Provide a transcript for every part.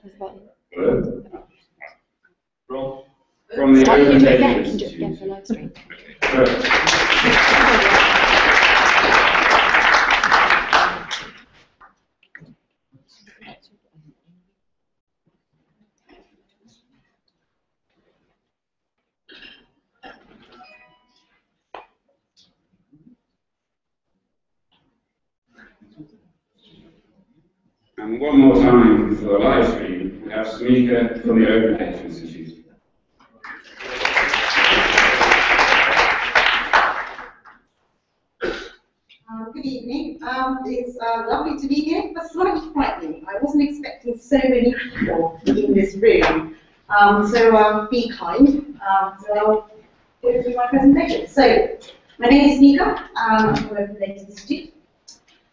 From the Open Data Institute. And one more time for the live stream, we have Sumika from the Open Data Institute. Good evening. It's lovely to be here, but slightly frightening. I wasn't expecting so many people in this room. So be kind. So I'll go through my presentation. So my name is Sumika. I'm from the Open Data Institute.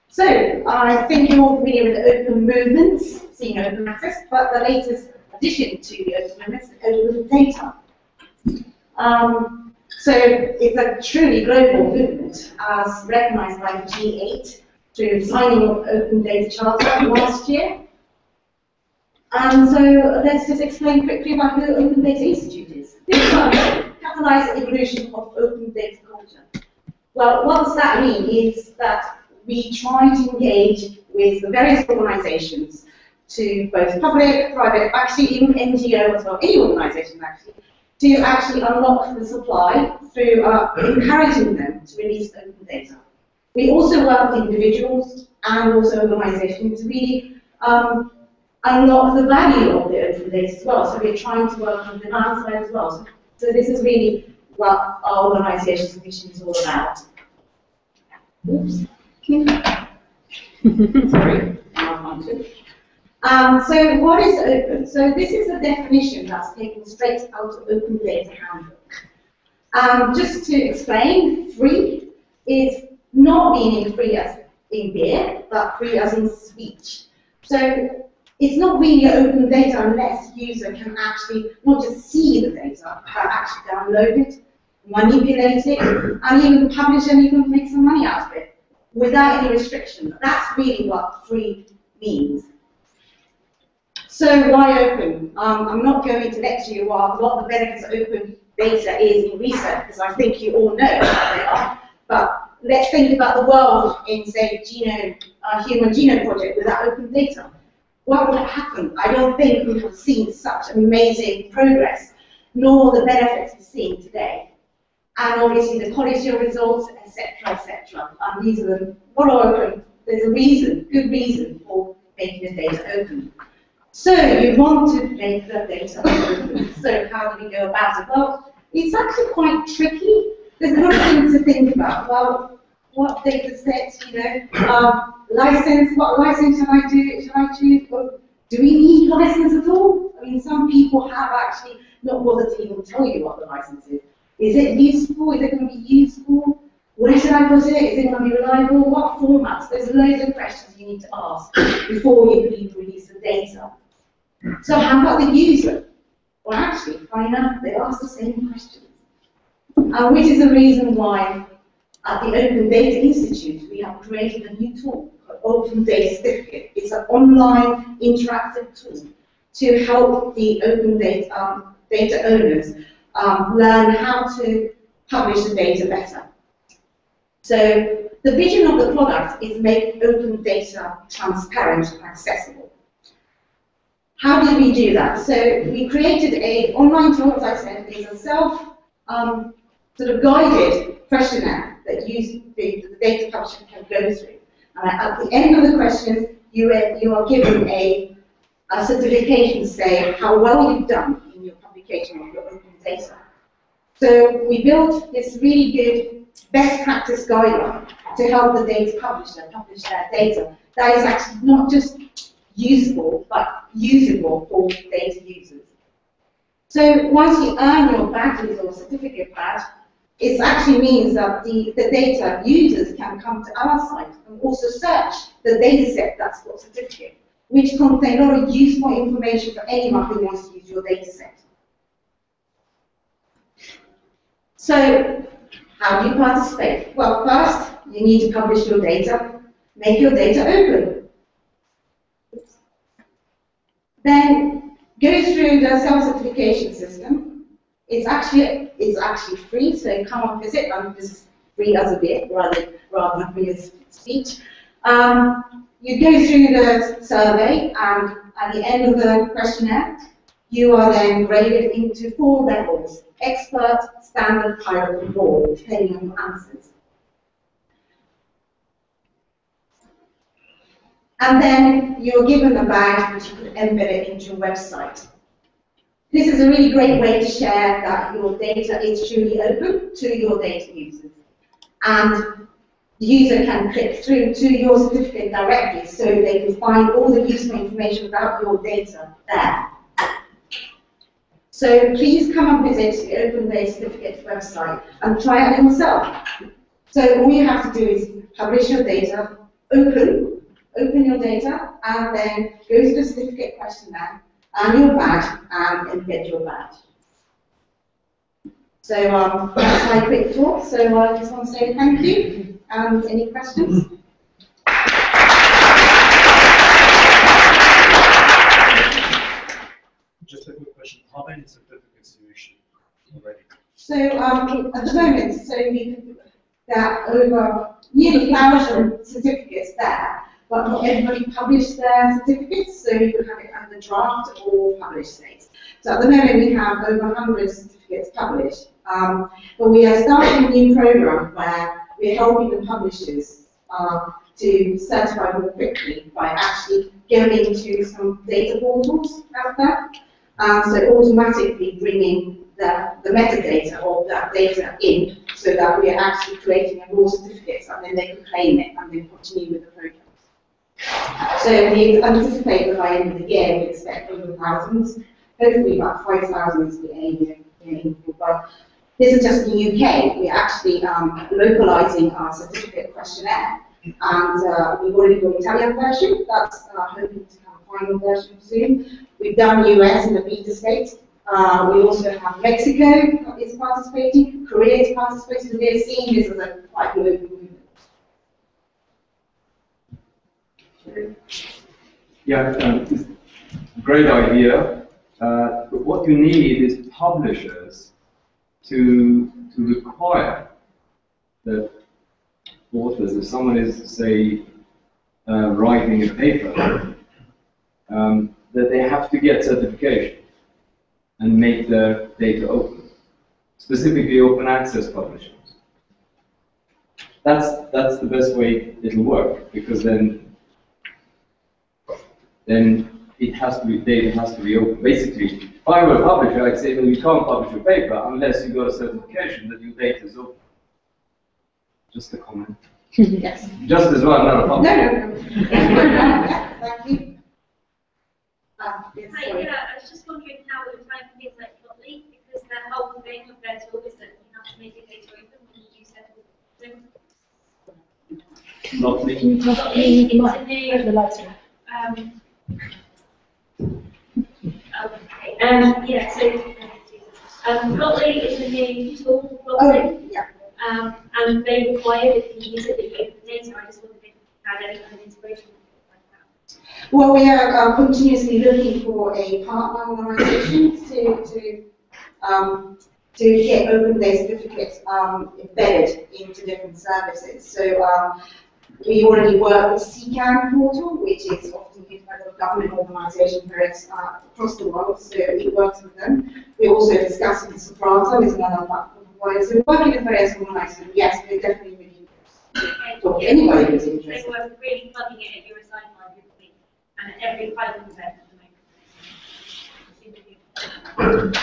So I think you're all familiar with the open movements, seeing open access, but the latest addition to the open movements is open data. So it's a truly global movement, as recognized by the G8 through signing of Open Data Charter last year. And so let's just explain quickly about who Open Data Institute is. This catalyzes the evolution of open data culture. Well, what does that mean is that we try to engage with the various organizations, to both public, private, actually even NGO as well, any organization actually, to actually unlock the supply through encouraging them to release open data. We also work with individuals and also organizations to really unlock the value of the open data as well. So we're trying to work on the demand side as well. So this is really what our organization's mission is all about. Oops. Sorry. So what is open? So this is a definition that's taken straight out of Open Data Handbook. Just to explain, free is not meaning free as in beer, but free as in speech. So it's not really open data unless the user can actually not just see the data, but actually download it, manipulate it, and even publish and even make some money out of it without any restriction. That's really what free means. So why open? I'm not going to lecture you what the benefits of open data is in research, because I think you all know what they are. But let's think about the world in, say, Human Genome Project without open data. What would have happened? I don't think we would have seen such amazing progress, nor the benefits we're seeing today. And obviously the quality of results, etc., etc. And these are the what are open. There's a reason, good reason for making the data open. So you want to make the data open. So how do we go about it? Well, it's actually quite tricky. There's a lot of things to think about. Well, what data sets, license, what license should I do? Should I choose? Do we need license at all? I mean, some people have actually not bothered to even tell you what the license is. Is it useful? Is it going to be useful? Where should I put it? Is it going to be reliable? What formats? There's loads of questions you need to ask before you release the data. So how about the user? Well, actually, funny enough, they ask the same questions. Which is the reason why at the Open Data Institute we have created a new tool called Open Data Certificate. It's an online interactive tool to help the open data owners learn how to publish the data better. So the vision of the product is make open data transparent and accessible. How did we do that? So we created an online tool, as I said, it's a self sort of guided questionnaire that the data publisher can go through. And at the end of the questions, you are given a certification to say how well you've done in your publication of your open data. So we built this really good best practice guideline to help the data publisher publish their data. That is actually not just useful, but usable for data users. So once you earn your badges or certificate badge, it actually means that the data users can come to our site and also search the data set that's got certificate, which contains a lot of useful information for anyone who wants to use your data set. So how do you participate? Well, first, you need to publish your data, make your data open. Then go through the self-certification system. It's actually free, so come and visit. This is free as a bit rather than free as speech. You go through the survey, and at the end of the questionnaire, you are then graded into 4 levels: expert, standard, pilot, and board, depending on your answers. And then you're given a badge which you could embed it into your website. This is a really great way to share that your data is truly open to your data users. And the user can click through to your certificate directly, so they can find all the useful information about your data there. So please come and visit the Open Data Certificates website and try it yourself. So all you have to do is publish your data, open your data, and then go to the certificate questionnaire and your badge, and embed your badge. So that's my quick talk. So I just want to say thank you. Any questions? Just a quick question. How many certificates do you issue already? So at the moment, there are over nearly 1,000 certificates there, but not everybody published their certificates, so you could have it under draft or published state. So at the moment we have over 100 certificates published, but we are starting a new program where we're helping the publishers to certify more quickly by actually going to some data portals out there. So automatically bringing the metadata of that data in, so that we are actually creating a raw certificates, and then they can claim it and then continue with the program. So we anticipate that by the end of the year we expect over thousands, hopefully about 5,000 is the aim. But this is just the UK. We're actually localizing our certificate questionnaire, and we've already got Italian version. That's hoping to have a final version soon. We've done US in the beta state. We also have Mexico is participating, Korea is participating. We're seeing this as a quite global movement. Yeah, great idea. But what you need is publishers to require that authors, if someone is, say, writing a paper, that they have to get certification and make the data open, specifically open access publishers. That's the best way it'll work, because then it has to be, data has to be open. Basically, if I were a publisher, I'd say, well, you can't publish a paper unless you got a certification that your data is open. Just a comment. Yes. Just as well, not a publisher. No. Thank you. Yes, Hi, sorry. yeah, I was just wondering how it would time for things like Natalie, because the whole thing of virtual is that you have to make it data open when you use it. Natalie. Can you talk over the lights? Okay. Yeah, so Natalie is a new tool, Natalie, and they require that you use it, that you open the data. I just wondered if you had any kind of integration like that. Well, we are continuously looking for a partner organisation to get open data certificates embedded into different services. So we already work with CCAN portal, which is often used by the government organisations across the world, so we work with them. We're also discussing Sumika with another platform provider. So we're working with various organisations. Yes, we're definitely really talk to anybody who's interested. They were really plugging it at your assigned library and at every pilot event at the moment.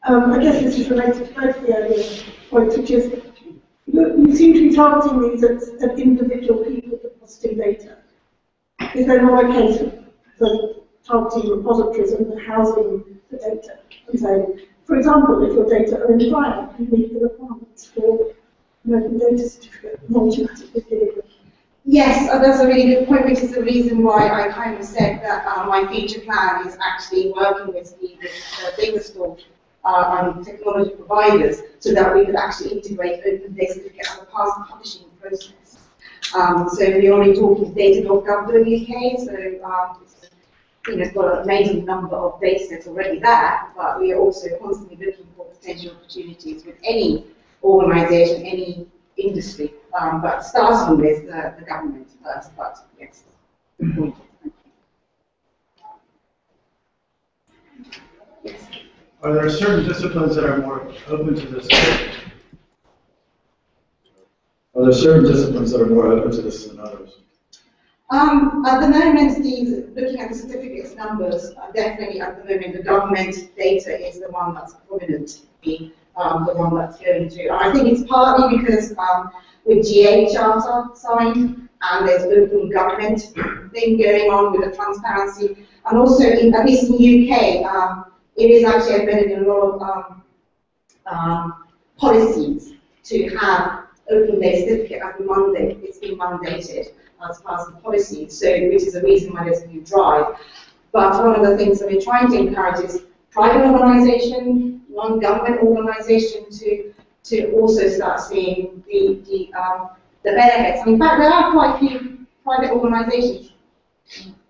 I guess this is related to both the earlier points, which is you seem to be targeting these at individual people depositing data. Is there not a case for targeting repositories and housing the data? And so, for example, if your data are in file, you meet the requirements for an open data certificate and automatically delivery. Yes, that's a really good point, which is the reason why I kind of said that my future plan is actually working with the data store technology providers, so that we could actually integrate open data certificate as a part of the publishing process. So we're only talking data.gov.uk, so it's got an amazing number of data sets already there, but we are also constantly looking for potential opportunities with any organisation, any industry, but starting with the government first, but yes, good point. Yes. Are there certain disciplines that are more open to this? Are there certain disciplines that are more open to this than others? At the moment, looking at the certificates numbers, definitely at the moment the government data is the one that's prominent, the one that's going to. And I think it's partly because with GA Charter signed, and there's open government thing going on with the transparency, and also at least in the UK, it is actually embedded in a lot of policies to have open data certificate as a mandate. It's been mandated as part of the policy, so which is the reason why there's a new drive. But one of the things that we're trying to encourage is private organisation, non-government organisation to also start seeing the benefits. And in fact, there are quite a few private organisations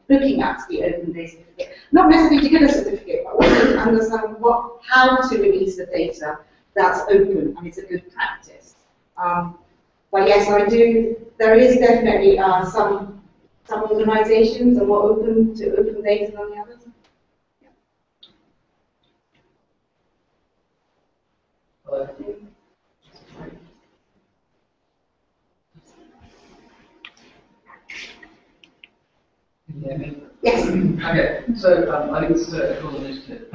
looking at the open data certificate, not necessarily to get a certificate, but also to understand how to release the data that's open and it's a good practice. But yes, I do. There is definitely some organisations are more open to open data than the others. Yes. Okay, so I think this is a cool initiative.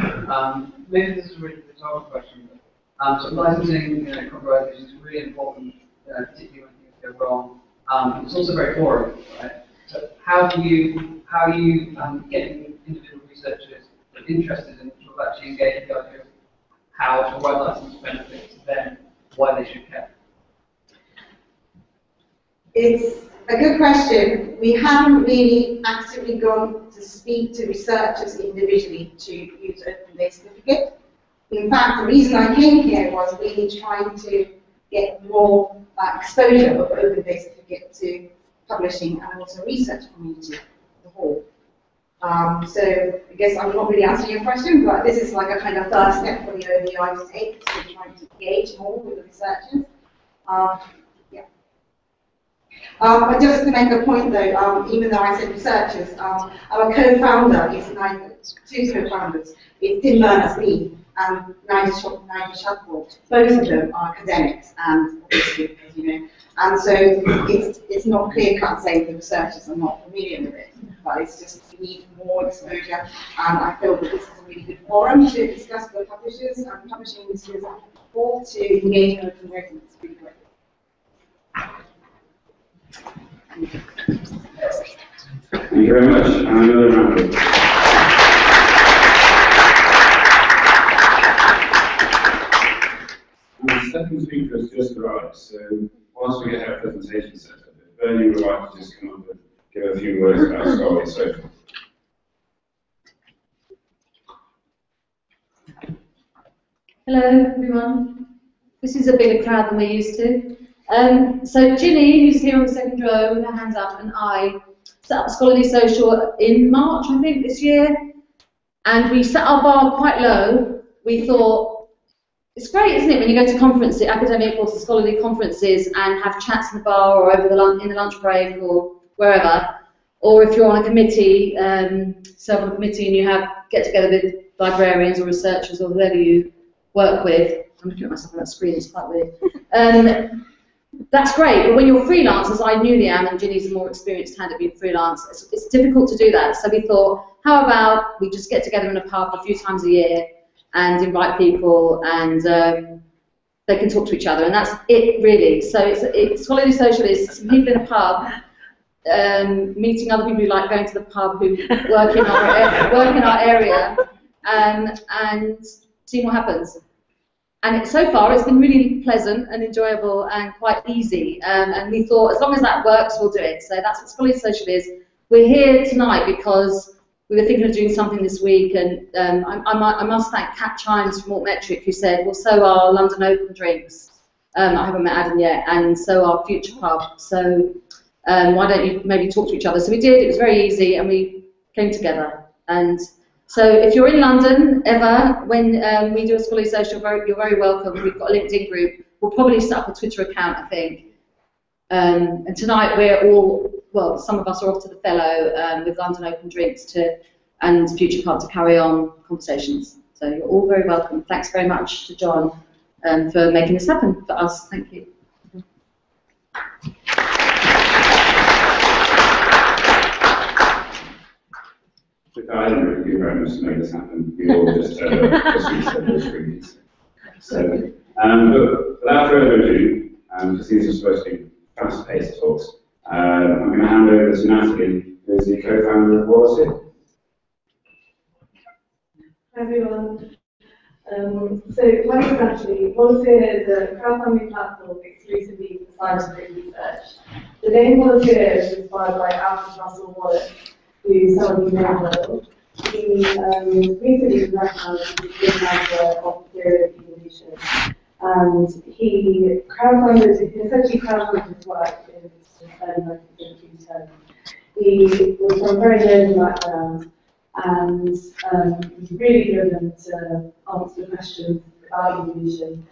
Maybe this is a really rhetorical question, but so licensing, copyright is really important, particularly when things go wrong. It's also very boring, right? So how are you getting individual researchers interested in sort of actually engaging the idea of how a right license benefits them, why they should care? It's a good question. We haven't really actively gone to speak to researchers individually to use open data certificate. In fact, the reason I came here was really trying to get more exposure of open data certificate to publishing and also research community as a whole. So I guess I'm not really answering your question, but this is like a kind of first step for the ODI to take, to try to engage more with the researchers. But just to make a point though, even though I said researchers, our co-founder is two co-founders. It's Tim Berners-Lee and Nigel Shadbolt. Both of them are academics and obviously, as you know, and so it's not clear-cut saying the researchers are not familiar with it, but it's just we need more exposure, and I feel that this is a really good forum to discuss with publishers and publishing industry as a whole to engage in open data. It's really great. Thank you very much. And another round of applause. And the second speaker has just arrived, so whilst we get our presentation set up, if Bernie would like to just come up and give a few words about scholarly social. Hello, everyone. This is a bigger crowd than we're used to. So Ginny, who's here on the second row with her hands up, and I set up Scholarly Social in March, I think, this year. And we set our bar quite low. We thought, it's great, isn't it, when you go to conferences, academic or scholarly conferences, and have chats in the bar or over in the lunch break or wherever. Or if you're on a committee, serve on a committee, and you get together with librarians or researchers or whoever you work with. I'm looking at myself on that screen, it's quite weird. That's great, but when you're freelance, as I newly am, and Ginny's a more experienced hand at being freelance, it's difficult to do that. So we thought, how about we just get together in a pub a few times a year and invite people, and they can talk to each other, and that's it really. So it's Scholarly Social is some people in a pub, meeting other people who like going to the pub, who work in our area, and seeing what happens. And so far, it's been really pleasant and enjoyable and quite easy. And we thought, as long as that works, we'll do it. So that's what Scholarly Social is. We're here tonight because we were thinking of doing something this week. And I must thank Kat Chimes from Altmetric, who said, well, so are London Open drinks. I haven't met Adam yet. And so are Future Pub. So Why don't you maybe talk to each other? So we did. It was very easy, and we came together. And so if you're in London ever, when we do a scholarly social, you're very welcome. We've got a LinkedIn group. We'll probably set up a Twitter account, I think. And tonight we're all, well, some of us are off to the Fellow with London Open Drinks and Future Club to carry on conversations. So you're all very welcome. Thanks very much to John for making this happen for us. Thank you. I didn't really do very much to make this happen. We all just reset those screens. So, but without further ado, because these are supposed to be fast-paced talks, I'm going to hand over to Natalie, who is the co-founder of Walacea. Hi everyone. So my name is Natalie. Walacea is a crowdfunding platform exclusively for scientific research. The name Walacea is inspired by Alfred Russel Wallace, who some of you may know. He recently recognized the idea of theory of evolution, and he essentially crowdfunded his work in the early 1970s. He was from a very learning background, and was really driven to answer questions about evolution.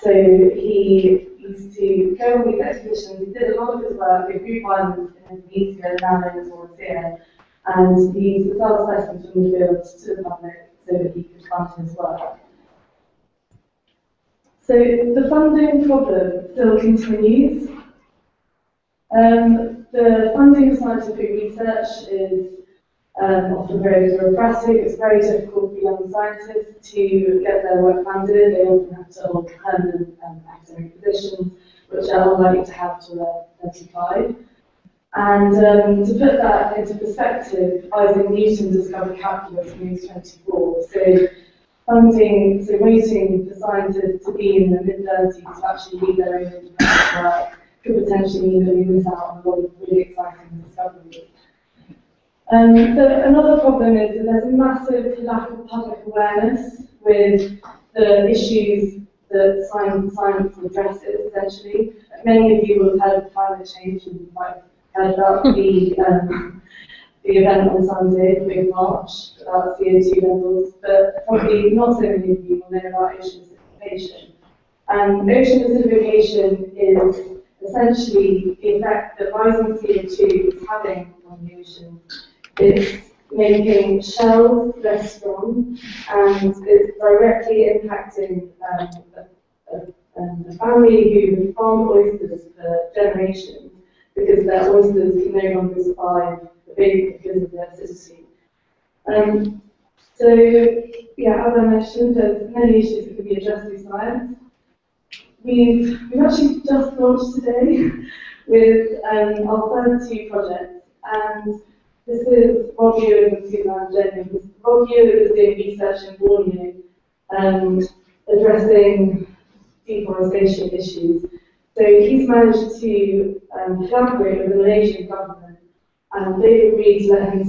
So he used to go on these expeditions. He did a lot of his work in group islands in Indonesia, now known as Walacea, and he used to sell specimens from the field to the public so that he could fund his work. So the funding problem still continues. The funding for scientific research is often very bureaucratic. It's very difficult for young scientists to get their work funded. They often have to hold permanent academic positions, which are unlikely to have till they're 35. And to put that into perspective, Isaac Newton discovered calculus when he was 24. So waiting for scientists to be in their mid-30s to actually lead their own independent work could potentially mean that we miss out on a lot of really exciting discoveries. Another problem is that there's a massive lack of public awareness with the issues that science addresses, essentially. Many of you will have heard of climate change and you might have heard about the event on Sunday, the big march about CO2 levels, but probably not so many of you will know about ocean acidification. And ocean acidification is essentially the effect that rising CO2 is having on the ocean. It's making shells less strong, and it's directly impacting a family who have farmed oysters for generations because their oysters can no longer survive the big because of their acidity. So, yeah, as I mentioned, there's many issues that can be addressed through science. We've actually just launched today with our first 2 projects, and this is Rob Ewers and Suzanne Jennings. Rob Ewers is doing research in Borneo, addressing deforestation issues. So he's managed to collaborate with the Malaysian government, and they've agreed to let him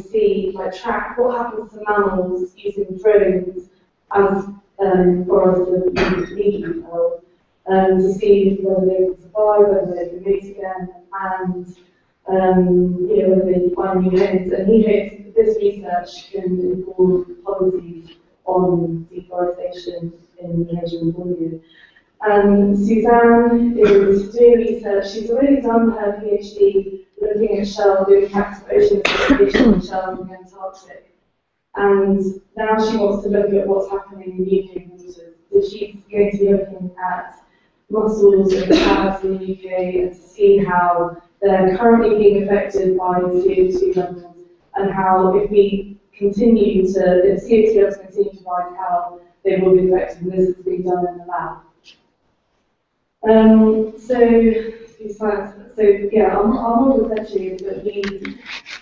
track what happens to mammals using drones as forests are leaking to see whether they can survive, whether they can mate again, and whether they find new homes. And he hopes that this research can inform policies on deforestation in Malaysia and Borneo. Suzanne is doing research. She's already done her PhD looking at the impact of ocean acidification on shells in the Antarctic. And now she wants to look at what's happening in UK waters. So she's going to be looking at mussels and crabs in the UK and to see how they're currently being affected by CO2 levels, and how if CO2 levels continue to rise, how they will be affected. And this is being done in the lab. Our model essentially is that we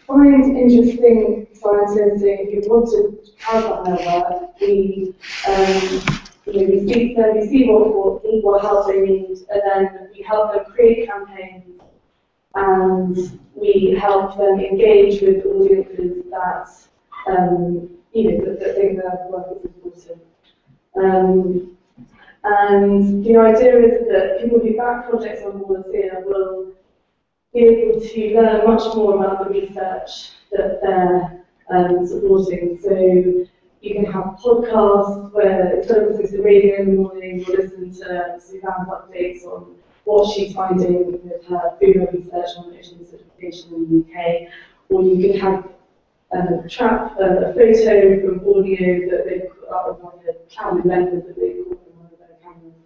find interesting scientists who want to help on their work. We see what help they need, and then we help them create campaigns, and we help them engage with audiences that think their work is important. And the idea is that people who back projects on Walacea will be able to learn much more about the research that they're supporting. So you can have podcasts where instead of listening to the radio in the morning, you'll listen to Suzanne's updates on what she's finding with her FUMA research on ocean certification in the UK, or you could have a photo from audio that they've put up with like a cloud method that they've caught on one of their cameras.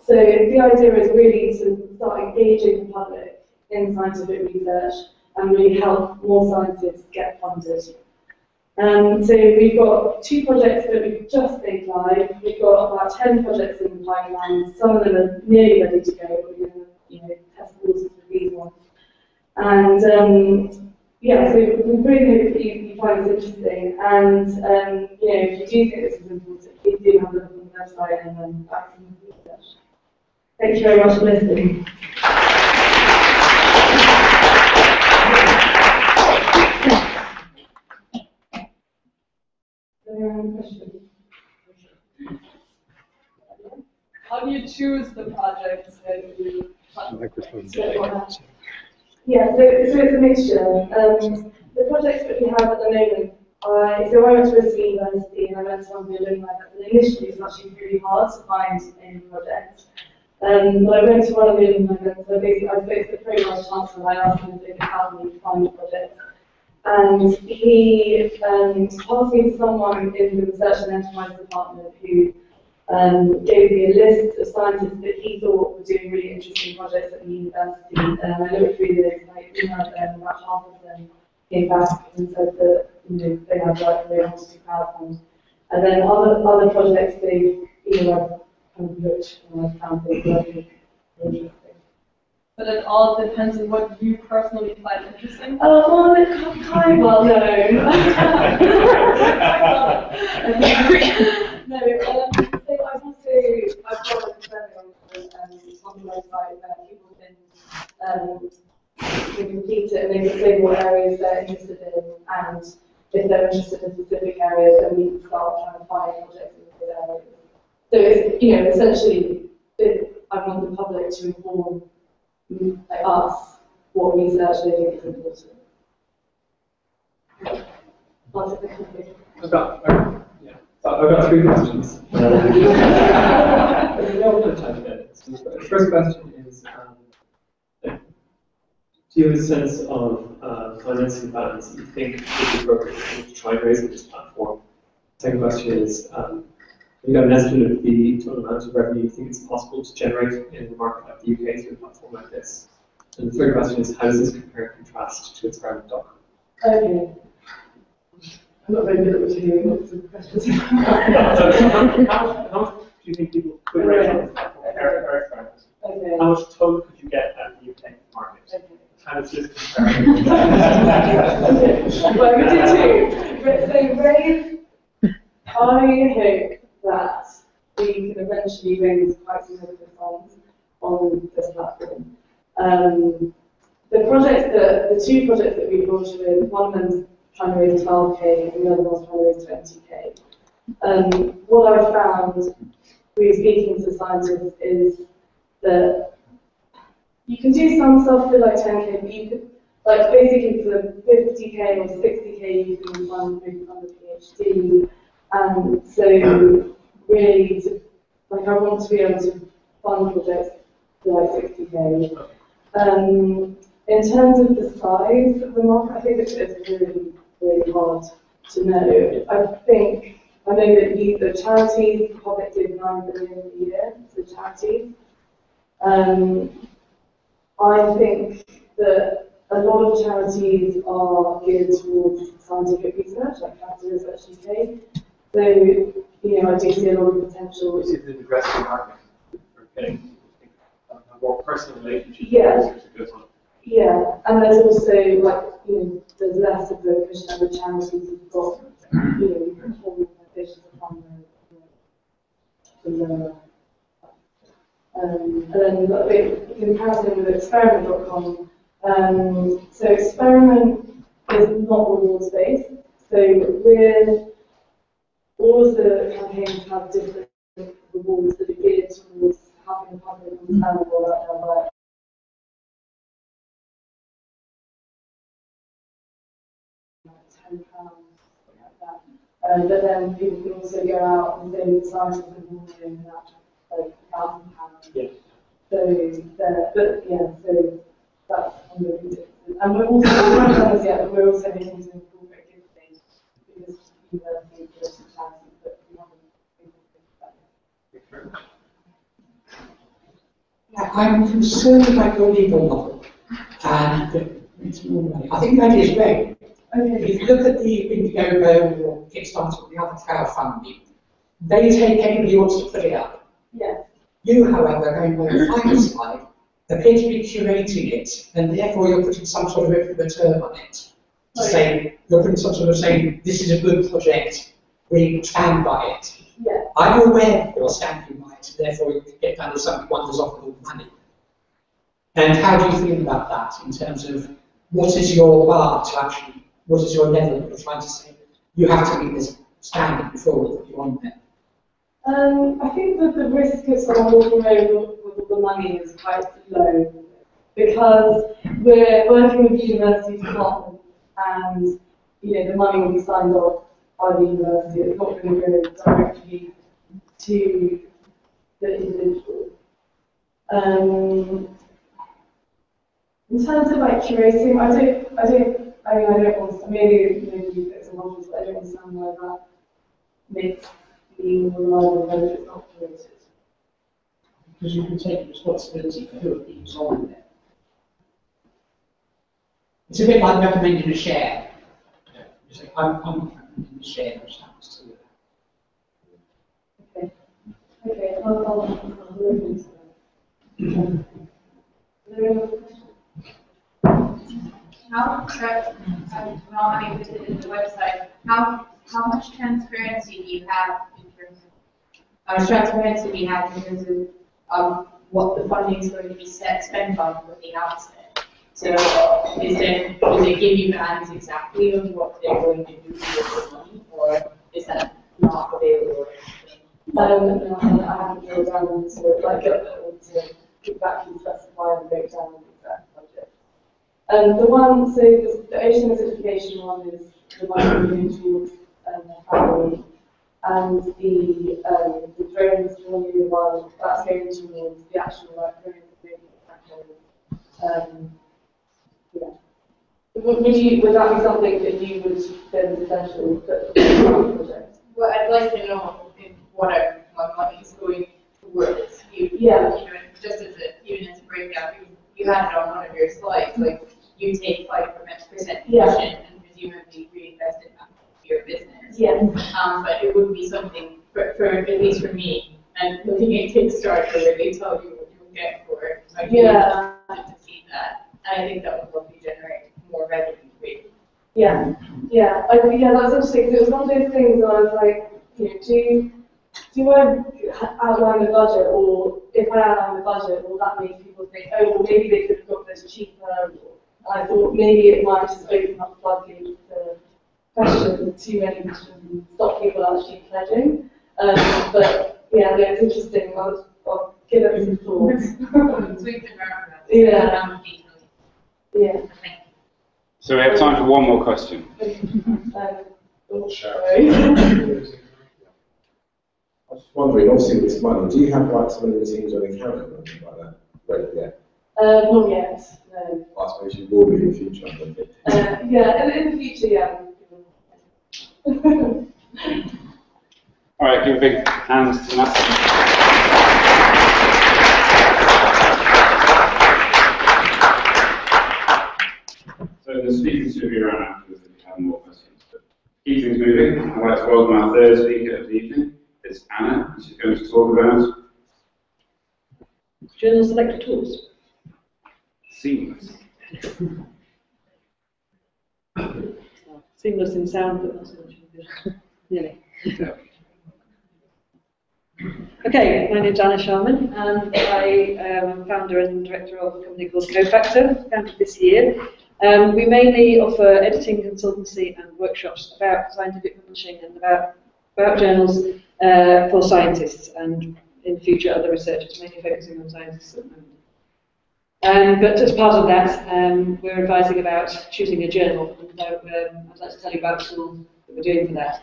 So the idea is really to start engaging the public in scientific research and really help more scientists get funded. So we've got 2 projects that we've just made live. We've got about 10 projects in the pipeline. Some of them are nearly ready to go. We're going to, test courses with these ones. And yeah, so we really hope that you find this interesting. And if you do think this is important, please do have a look on the website and then back some research. Thank you very much for listening. How do you choose the projects that you Yeah, so it's a mixture. The projects that we have at the moment, I went to a university and I went to one of the alumni events, and initially it was actually really hard to find any projects. But I went to one of the alumni events, so basically I spoke to the program chancellor and I asked him if they could help me find a project. And he passed me to someone in the research and enterprise department who gave me a list of scientists that he thought were doing really interesting projects at the university. And I looked through those, and I emailed them, and about half of them came back and said that they had work they wanted to crowdfund. And then other projects they I've kind of looked and I found things that I think were interesting. But it all depends on what you personally find interesting? Well, it's kind of well known. No, I've got a survey on the website where people can complete it and they can say what areas they're interested in, and if they're interested in specific areas, then we can start trying to find projects in those areas. So it's, essentially, I want the public to inform us what research they think is important. I've got 3 questions. The first question is, do you have a sense of financing balance that you think would be appropriate to try and raise with this platform? Second question is, have you got an estimate of the total amount of revenue you think it's possible to generate in a market like the UK through a platform like this? And the third question is, how does this compare and contrast to experiment.com? Okay. I'm not very good at hearing lots of questions. How much do you think people could raise on this platform? Okay. How much total could you get out of the UK market? Okay. How does this compare? Well, we did 2. So raise, I hope that we can eventually raise quite significant funds on this platform. The 2 projects that we've launched with, one of them's trying to raise 12k and the other one's trying to raise 20k. What I've found through speaking to scientists is that you can do some stuff for like 10k, but you could, like basically for 50k or 60k you can fund a PhD. And so really, I want to be able to fund projects for like 60k. In terms of the size of the market, I think it's really, really hard to know. I know that the charities, the public give 9 billion a year to charities. I think that a lot of charities are geared towards scientific research, like Cancer Research UK. So, I do see a lot of potential. This is the addressable market for getting a more personal relationship. Yeah. Yeah, and there's also there's less of the push that the charities have got, whole organisations of funding. And then in comparison with experiment.com, so experiment is not rewards based. So all of the campaigns have different rewards that are geared towards helping the public understand more about their work. £10, something like that. But then people can also go out and say the size of the morning at like £1,000. Yeah. So that's one of the differences. And we're also, we're not done this yet, but we're also making some corporate gifting because universities are some charities that we haven't that. I'm concerned about your legal model. And it's more money. I think the idea is great. Okay. If you look at the Indiegogo or Kickstarter or the other crowdfunding, they take anybody who wants to put it up. Yes. You, however, going on the final slide, appear to be curating it, and therefore you're putting some sort of return on it. To say, you're putting some sort of saying, this is a good project, we stand by it. Yeah. I'm aware that you're standing by it, and therefore you get kind of something wanders off with all the money. And how do you feel about that in terms of what is your bar to actually, what is your level that you're trying to say? You have to meet this standard before we put you on there. I think that the risk of someone walking over with all the money is quite low because we're working with the university department and the money will be signed off by the university. It's not going to go directly to the individual. In terms of like curating, I don't want to, maybe it's a model, but I don't understand why that makes being reliable when it's not curated. Because you can take responsibility for who is on there. It's a bit like recommending a share. You say, I'm recommending a share, which happens to you. Okay, I'll look into that. Is there any other questions? How normally within the website, how much transparency do you have in terms of what the funding is going to be spent on from the outset? So do they give you guidance exactly on what they're going to do with the money, or is that not available? No, I haven't drilled down into it like to exactly specify and break down the exact budget. The ocean acidification one is the one we're doing towards Macfarlane, and the drones from the one that's going towards the actual drones Would that be something that you would then potentially put in the project? Well, I'd like to know what my money is going towards. Just as even as a breakdown, you had it on one of your slides, like you take 5% commission and presumably reinvest it back into your business. Yes. But it would be something for at least for me, and looking at Kickstarter where they tell you what you'll get for it. I'd be interested to see that, and I think that would probably generate more revenue for you. That's interesting because it was one of those things where I was like, do I outline the budget, or if I outline the budget, will that make people think, oh, well, maybe they could have got this cheaper? I thought maybe it might just open up floodgates to question too many questions and stop people actually pledging. But it's interesting. I'll give it some thoughts. So we have time for one more question. I was just wondering, obviously with this money, do you have like some of the teams on account or anything like that? Right, yeah. Not yet, no. I suppose you will be in the future, I think. In the future, All right, give a big hand to Natalie. So the speakers should be around afterwards if you have more questions. But keep things moving. I'd like to welcome our third speaker of the evening. It's Anna, and she's going to talk about journal selector tools. Seamless. Seamless in sound, but not so much in visual. Nearly. Okay, my name's Anna Sharman, and I am founder and director of a company called Cofactor, founded this year. We mainly offer editing consultancy and workshops about scientific publishing and about journals for scientists, and in the future other researchers, mainly focusing on scientists at the moment. But as part of that, we're advising about choosing a journal, and I'd like to tell you about the tool that we're doing for that.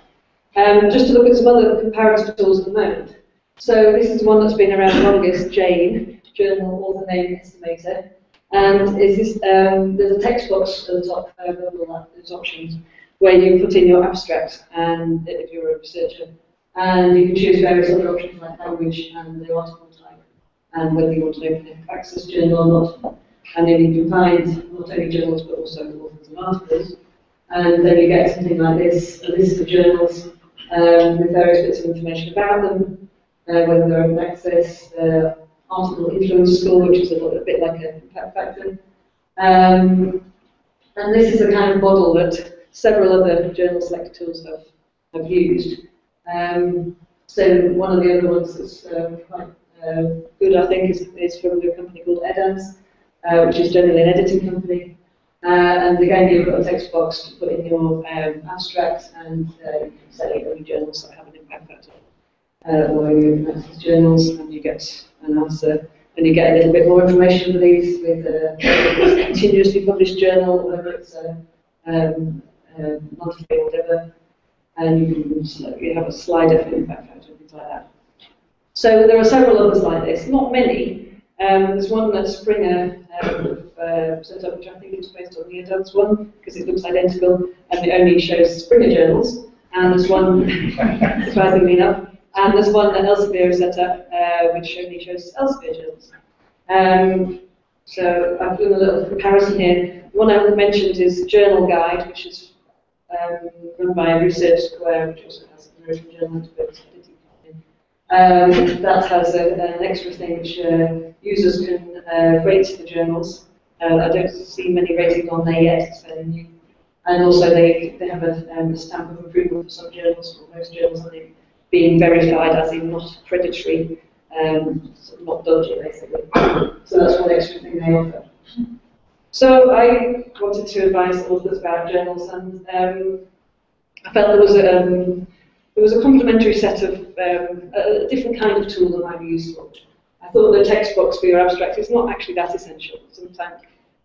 Just to look at some other comparative tools at the moment. So this is one that's been around the longest, Jane, Journal Author Name Estimator. And there's a text box at the top of all those options where you put in your abstract, and if you're a researcher, and you can choose various other options like language and the article type, and whether you want an open access journal or not. And then you can find not only journals but also authors and articles. And then you get something like this, a list of journals with various bits of information about them, whether they're open access, article influence score, which is a little bit like a impact factor. And this is a kind of model that several other journal select tools have used. So one of the other ones that's quite good, I think, is from a company called Edans, which is generally an editing company. And again, you've got a text box to put in your abstract, and you can say any journals that have an impact factor, or your access journals, and you get an answer. And you get a little bit more information for these with a continuously published journal, whether it's monthly or whatever. And you have a slider for impact factor, things like that. So there are several others like this, not many. There's one that Springer set up, which I think is based on the Edans one, because it looks identical, and it only shows Springer journals. And there's one, surprisingly enough, and there's one that Elsevier set up, which only shows Elsevier journals. So I've done a little comparison here. The one I mentioned is Journal Guide, which is run by Research Square, which also has an American journal that has an extra thing which users can rate the journals. I don't see many ratings on there yet, it's fairly new. And also they have a stamp of approval for some journals, for most journals, and they've been verified as in not predatory, not dodgy basically. So that's one extra thing they offer. So I wanted to advise authors about journals, and I felt there was a complementary set of a different kind of tool that might be useful. I thought the text box for your abstract is not actually that essential. Sometimes,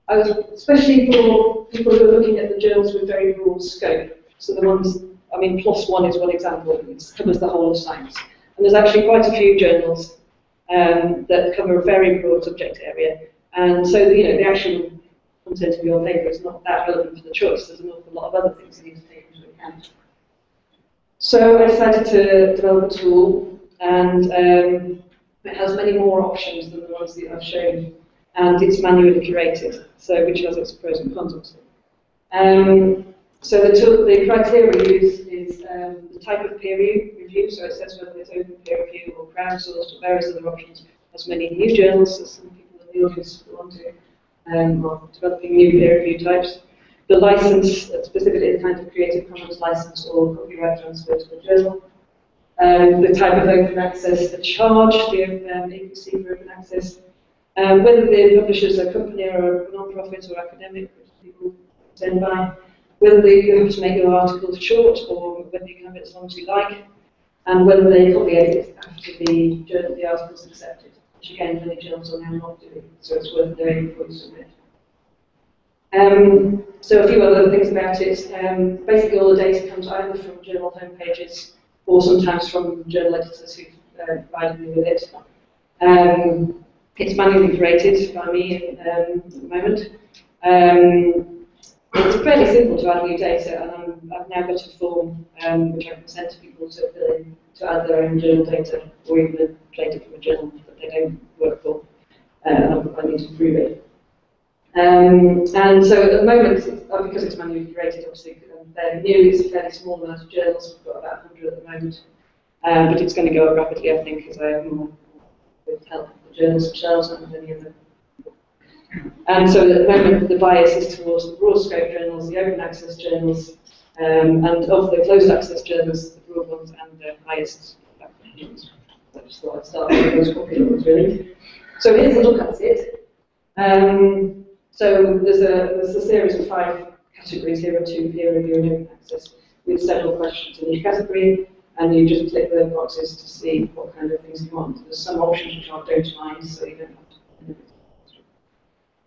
especially for people who are looking at the journals with very broad scope. So the ones, I mean, PLOS One is one example. It covers the whole of science, and there's actually quite a few journals that cover a very broad subject area. And so, the actual content of your paper is not that relevant for the choice. There's an awful lot of other things you need to take into account. So I decided to develop a tool, and it has many more options than the ones that I've shown, and it's manually curated, so which has its pros and cons, obviously. So the criteria we use is the type of peer review, so it says whether it's open peer review or crowdsourced or various other options. As many news journals as some people in the audience want to, or developing new peer review types. The license, specifically the kind of Creative Commons license or copyright transfer to the journal. The type of open access, the charge, the APC for open access. Whether the publisher is a company or a non-profit or academic, which people stand by. Whether you have to make your articles short or whether you can have it as long as you like. And whether they copy it after the article is accepted, which again, many journals are now not doing, so it's worth doing before you submit. So a few other things about it. Basically, all the data comes either from journal homepages or sometimes from journal editors who provided me with it. It's manually created by me at the moment. It's fairly simple to add new data, and I've now got a form which I can send to people to fill in to add their own journal data, or even data from a journal that they don't work for. I need to prove it. And so at the moment, because it's manually curated, obviously, fairly new, it's a fairly small amount of journals. We've got about 100 at the moment, but it's going to go up rapidly, I think, as I have more with help of the journals themselves and any other. And so at the moment, the bias is towards the broad scope journals, the open access journals, and of the closed access journals, the broad ones and the highest journals. So I just thought I'd start with those popular ones, really. So here's a look at it. So there's a series of 5 categories here, 2 peer review and open access, with several questions in each category, and you just click the boxes to see what kind of things you want. There's some options which are don't mind, so you don't have to.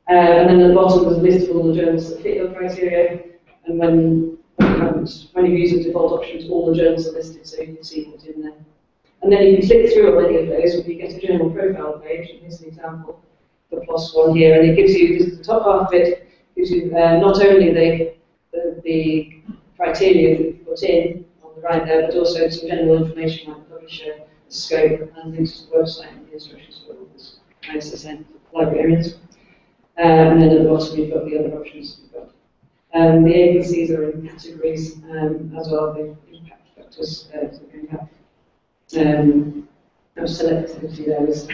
And then at the bottom there's a list of all the journals that fit your criteria, and when you use the default options, all the journals are listed so you can see what's in there. And then you can click through on any of those, and you get a journal profile page, and here's an example for PLOS one here, and it gives you, this is the top half of it, gives you not only the criteria that you put in on the right there, but also some general information like publisher, scope, and links to the website and the instructions for all this ISSN librarians. And then at the bottom you've got the other options you've got. The ABCs are in categories as well, the impact factors, impact. No selectivity there is,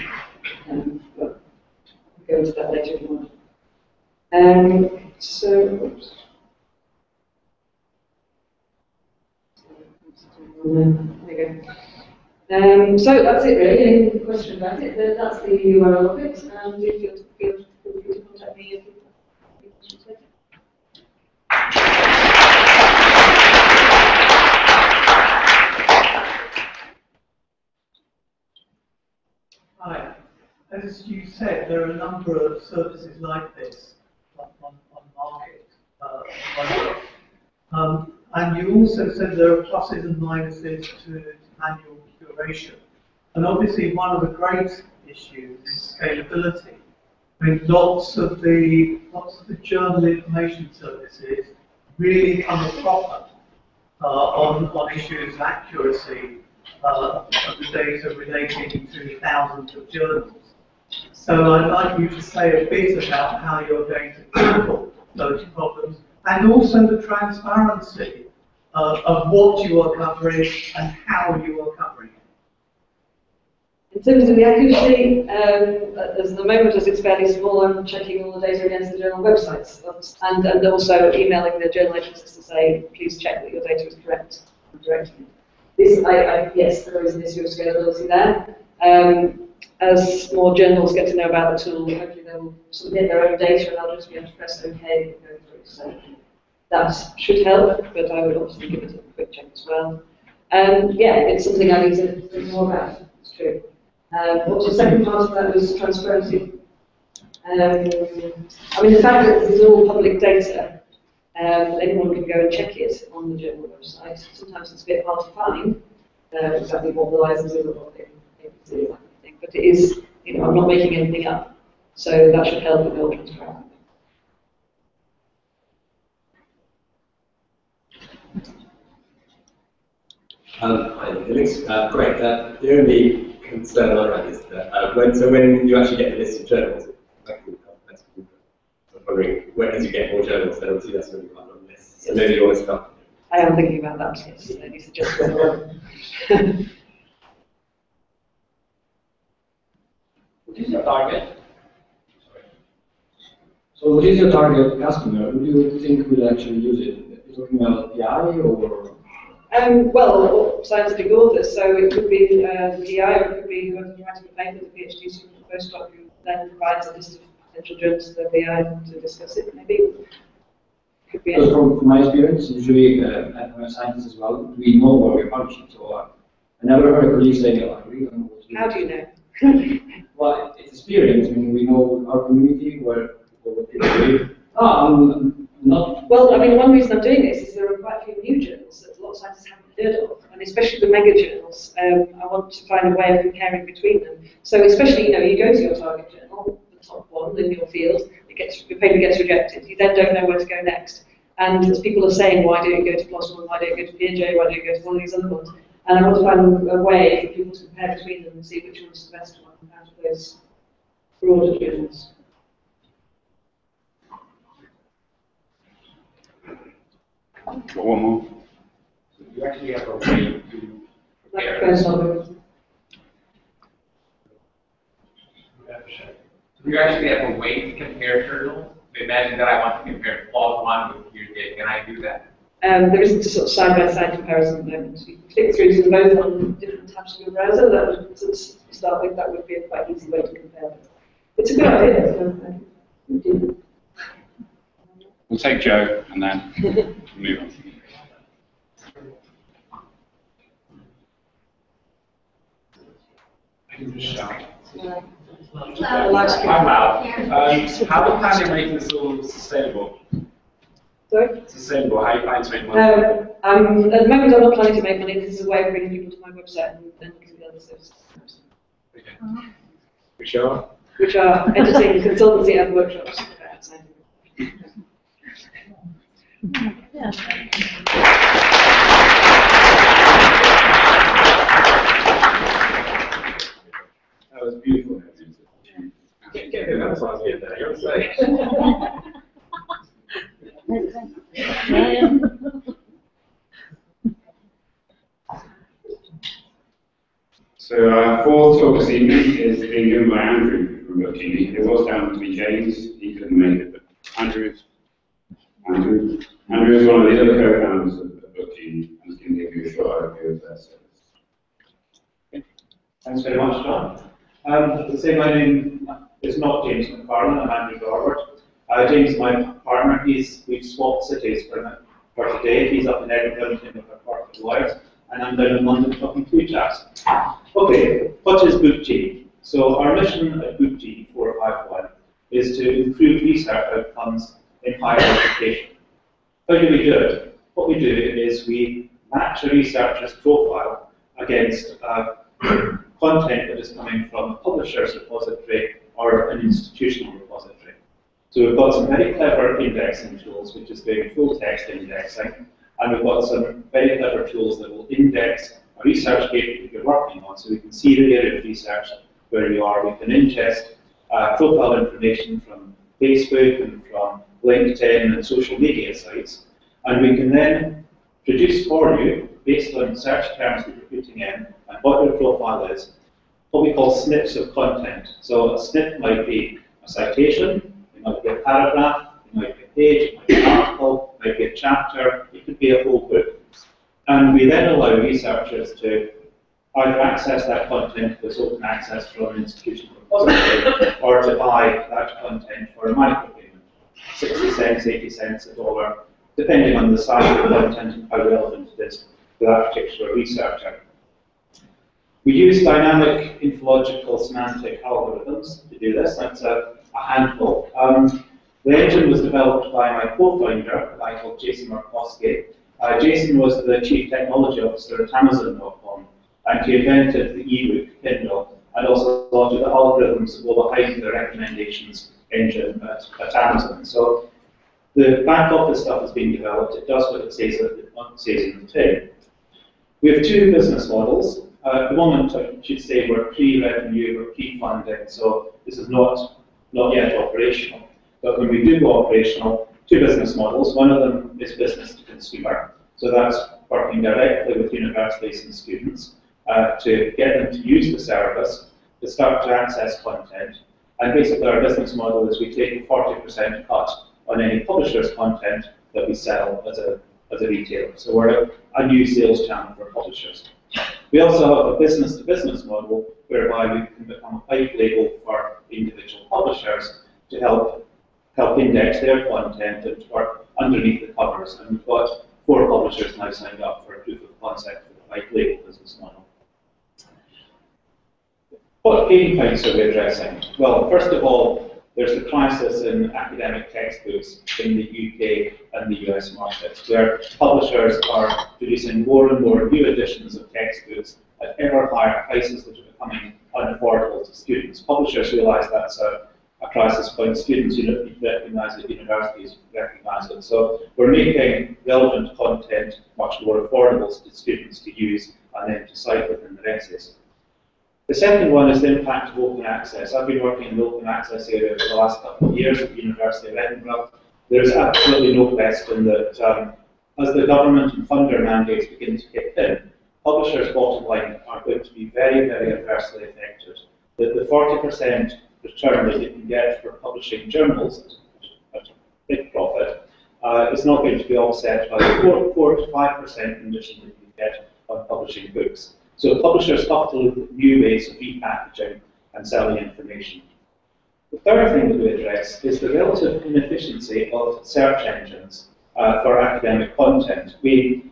but we'll go into that later if you want. Oops. There you go. So that's it really. Any questions about it? That's the URL of it, and feel free to contact me if you have questions later. Hi. As you said, there are a number of services like this on market. And you also said there are pluses and minuses to manual curation. And obviously one of the great issues is scalability. I mean, lots of the journal information services really come a profit on issues of accuracy of the data relating to thousands of journals. So I'd like you to say a bit about how you're going to tackle those problems, and also the transparency of what you are covering and how you are covering it. In terms of the accuracy, at the moment, as it's fairly small, I'm checking all the data against the journal websites, and also emailing the journal agencies to say, please check that your data is correct. This, yes, there is an issue of scalability there. As more journals get to know about the tool, hopefully they'll submit their own data and I'll just be able to press OK and go through. So that should help, but I would obviously give it a quick check as well. Yeah, it's something I need to think more about. It's true. What's the second part of that was transparency. I mean, the fact that this is all public data, anyone can go and check it on the journal website. Sometimes it's a bit hard to find exactly what the license is or what they do, that kind of thing. But it is, you know, I'm not making anything up, so that should help with more transparency. It looks great. The only concern I have is that when you actually get the list of journals, I'm wondering, as you get more journals, then obviously that's going to be quite a long list. So maybe you want to start. I am thinking about that, yes. Any suggestions? What is your target? So what is your target customer? Who do you think will actually use it? Are you talking about PI or? Well, scientific authors, so it could be the PI, or it could be whoever's writing the paper, the PhD student, the postdoc, who then provides a list of potential journals to the PI to discuss it, maybe. Could be from my experience, usually as scientists as well, we know what we're publishing. So I never heard a colleague say, "Oh, I really don't know what to do." How do you know? Well, it's experience. I mean, we know our community, what people do. I'm not. Well, I mean, one reason I'm doing this is there are quite a few new journals that a lot of scientists haven't heard of, and especially the mega journals. I want to find a way of comparing between them. So, especially, you know, you go to your target journal, the top one in your field, your paper gets rejected. You then don't know where to go next. And as people are saying, why don't you go to PLOS One? Why don't you go to PNJ? Why don't you go to one of these other ones? And I want to find a way for people to compare between them and see which one's the best one out of those broader journals. Got one more. So you actually have a way to compare. Do you actually have a way to compare journals? So imagine that I want to compare PLOS One with PNJ. Can I do that? There isn't a sort of side-by-side comparison at the moment. You can click through to both on different tabs of your browser. That would, to start with, that would be a quite easy way to compare them. It's a good idea. We'll take Joe and then move on. I can just shout. Wow. How do you plan to make this all sustainable? Sorry? Sustainable, how do you plan to make money? At the moment, I'm not planning to make money. This is a way of bringing people to my website and looking at other services. Which are? Which are editing, consultancy, and workshops. That was beautiful. So our fourth talk this evening is being given by Andrew from Bookgenie. It was down to be James, he couldn't make it, but Andrew is one of the other co-founders of Bookgenie and is going to give you a short overview of their service. Thanks very much, John. To say my name is not James Macfarlane, I'm Andrew Dorward. James is my partner. We've swapped cities for today. He's up in Edinburgh with our corporate lawyers, and I'm down in London talking to you chaps. Okay, what is Bookgenie? So our mission at Bookgenie 451 is to improve research outcomes in higher education. How do we do it? What we do is we match a researcher's profile against content that is coming from a publisher's repository or an institutional repository. So we've got some very clever indexing tools, which is doing full text indexing, and we've got some very clever tools that will index a research paper that you're working on, so we can see the area of research where you are. We can ingest profile information from Facebook and from LinkedIn and social media sites, and we can then produce for you, based on search terms that you're putting in and what your profile is, what we call snips of content. So a snip might be a citation, it might be a paragraph, it might be a page, it might be an article, it might be a chapter, it could be a whole book. And we then allow researchers to either access that content with open access from an institutional repository or to buy that content for a micropayment, 60 cents, 80 cents, $1, depending on the size of the content and how relevant it is to that particular researcher. We use dynamic infological semantic algorithms to do this. That's a handful. The engine was developed by my co-founder, a guy called Jason Markowski. Jason was the chief technology officer at Amazon.com, and he invented the ebook Kindle and also a lot of the algorithms that go behind the recommendations engine at Amazon. So the back office stuff has been developed. It does what it says in the tin. We have two business models. At the moment, I should say we're pre-revenue, we're pre-funded, so this is not yet operational. But when we do go operational, two business models. One of them is business to consumer. So that's working directly with universities and students to get them to use the service, to start to access content. And basically our business model is we take a 40% cut on any publisher's content that we sell as a retailer. So we're a new sales channel for publishers. We also have a business-to-business model whereby we can become a pipe label for individual publishers to help index their content and work underneath the covers. And we've got 4 publishers now signed up for a proof of concept for the pipe label business model. What pain points are we addressing? Well, first of all, there's the crisis in academic textbooks in the UK and the US markets, where publishers are producing more and more new editions of textbooks at ever higher prices that are becoming unaffordable to students. Publishers realise that's a crisis point. Students recognise it, universities recognise it. So we're making relevant content much more affordable to students to use and then to cite within their essays. The second one is the impact of open access. I've been working in the open access area for the last couple of years at the University of Edinburgh. There's absolutely no question that as the government and funder mandates begin to kick in, publishers' bottom line are going to be very, very adversely affected. The 40% return that you can get for publishing journals at a big profit is not going to be offset by the 4 to 5% condition that you get on publishing books. So publishers have to look at new ways of repackaging and selling information. The third thing that we address is the relative inefficiency of search engines for academic content. We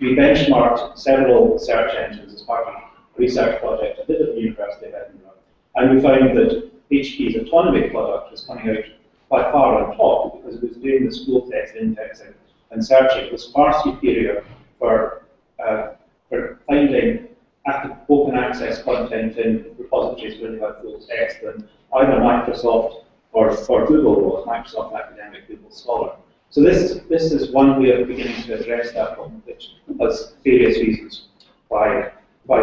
benchmarked several search engines as part of a research project I did at the University of Edinburgh. And we found that HP's autonomy product was coming out by far on top because it was doing the school text indexing and searching. It was far superior for finding open access content in repositories where they have full text than either Microsoft or Google was, Microsoft Academic, Google Scholar. So this is one way of beginning to address that problem, which has various reasons why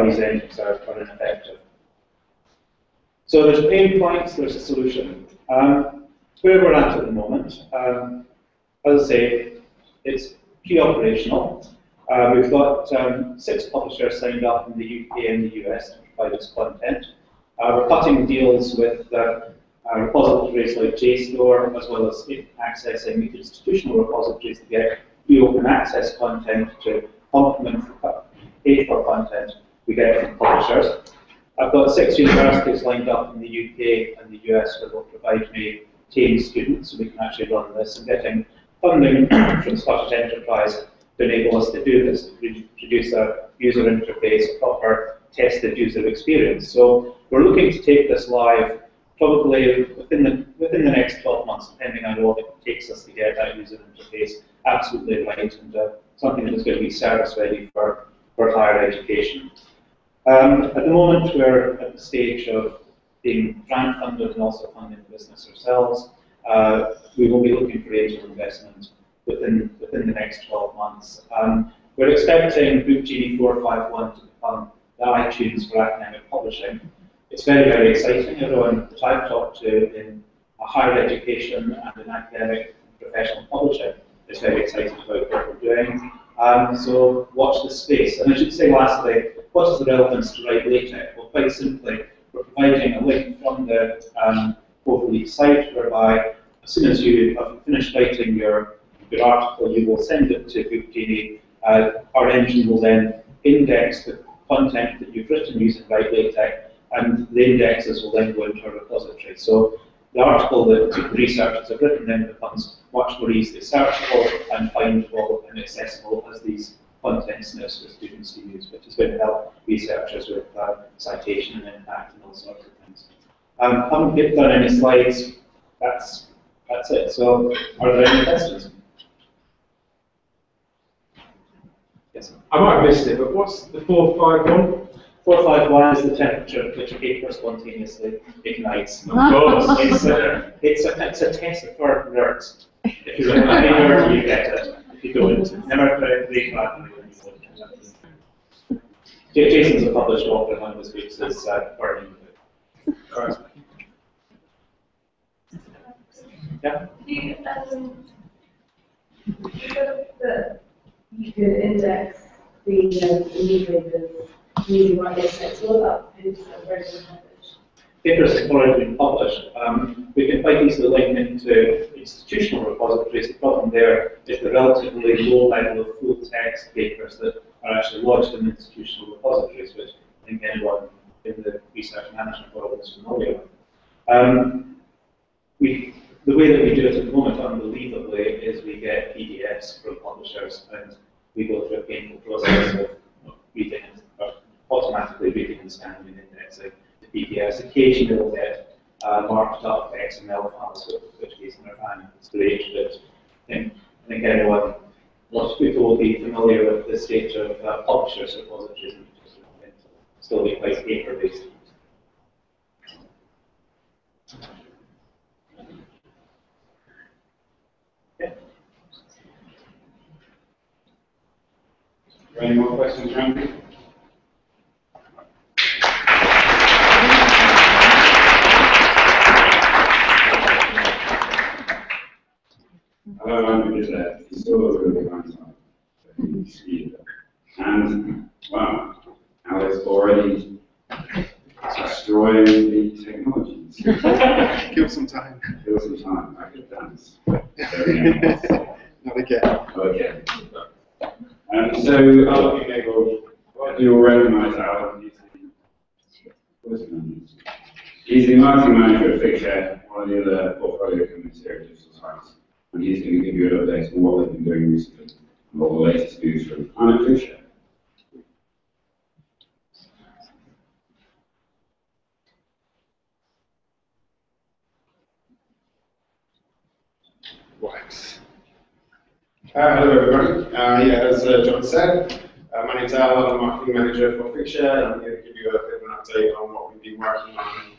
these engines are ineffective. So there's pain points, there's a solution. Where we're at the moment, as I say, it's pre-operational. We've got 6 publishers signed up in the UK and the US to provide us content. We're cutting deals with repositories like JSTOR, as well as accessing institutional repositories to get free open access content to complement the paid for content we get from publishers. I've got 6 universities lined up in the UK and the US where they'll provide me paying students so we can actually run this, and getting funding from Scottish Enterprise to enable us to do this, to produce a user interface, a proper tested user experience. So we're looking to take this live probably within the next 12 months, depending on what it takes us to get that user interface absolutely right, and something that is going to be service ready for higher education. At the moment, we're at the stage of being grant funded and also funding the business ourselves. We will be looking for angel investment within the next 12 months. We're expecting Book Genie 451 to become the iTunes for academic publishing. It's very, very exciting. Everyone that I've talked to in higher education and in academic and professional publishing is very excited about what we're doing. So watch this space. And I should say lastly, what is the relevance to WriteLaTeX? Well, quite simply, we're providing a link from the Cofactor site whereby as soon as you have finished writing your article, you will send it to Book Genie. Our engine will then index the content that you've written using WriteLaTeX, and the indexes will then go into a repository. So the article that the researchers have written then becomes much more easily searchable and findable and accessible as these content snips for students to use, which is going to help researchers with citation and impact and all sorts of things. Haven't done any slides. That's it. So, are there any questions? Yes. I might have missed it, but what's the 451? 451 is the temperature at which a paper spontaneously ignites. Of course. It's a test for nerds. If you're a nerd, you get it. If you don't, never break that. Jason's a published author, one of his books is Burning. Yeah? You said that you could index the newspapers using WriteLaTeX. What about papers that are very published? Papers have already been published. We can quite easily link into institutional repositories. The problem there is the relatively low level of full text papers that are actually lodged in institutional repositories, which I think anyone in the research management world is familiar with. The way that we do it at the moment, unbelievably, is we get PDFs from publishers and we go through a painful process of reading and automatically reading and scanning and indexing the PDFs. Occasionally we'll get marked up XML files, which is it's great, but I think anyone, lots of people will be familiar with the state of publishers' repositories and still be quite paper-based. Any more questions, Randy? Hello, I'm Matias. He's still a little bit behind time. And, wow, Alice already destroying the technologies. Kill some time. Kill some time. I could dance. Not again. Not again. So, other people, you will recognize Alan. He's the marketing manager at Figshare, one of the other portfolio companies here at Digital Science. And he's going to give you an update on what they've been doing recently and what the latest news from I'm at Figshare. Hello everybody. As John said, my name's Al, I'm the marketing manager for Figshare, and I'm here to give you a bit of an update on what we've been working on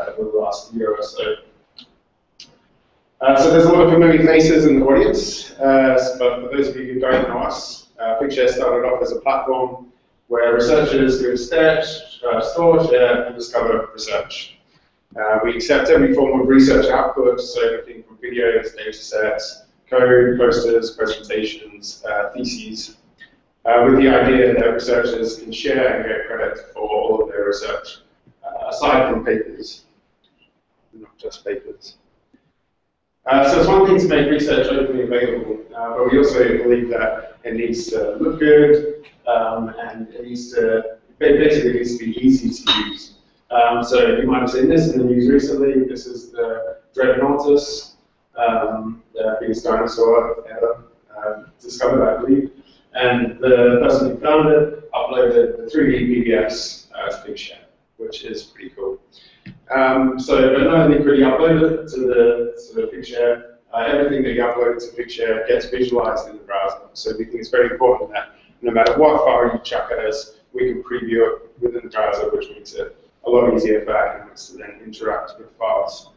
over the last year or so. So there's a lot of familiar faces in the audience, but for those of you who don't know us, Figshare started off as a platform where researchers could store, share, and discover research. We accept every form of research output, so everything from videos, data sets, code, posters, presentations, theses, with the idea that researchers can share and get credit for all of their research, aside from papers, not just papers. So it's one thing to make research openly available, but we also believe that it needs to look good, and it needs to, basically it needs to be easy to use. So you might have seen this in the news recently. This is the Dreadnoughtus, the biggest dinosaur ever discovered, I believe. And the person who found it uploaded the 3D PDFs to Figshare, which is pretty cool. So not only could you upload it to the Figshare, everything that you upload to Figshare gets visualized in the browser. So we think it's very important that no matter what file you chuck at us, we can preview it within the browser, which makes it a lot easier for academics to then interact with files.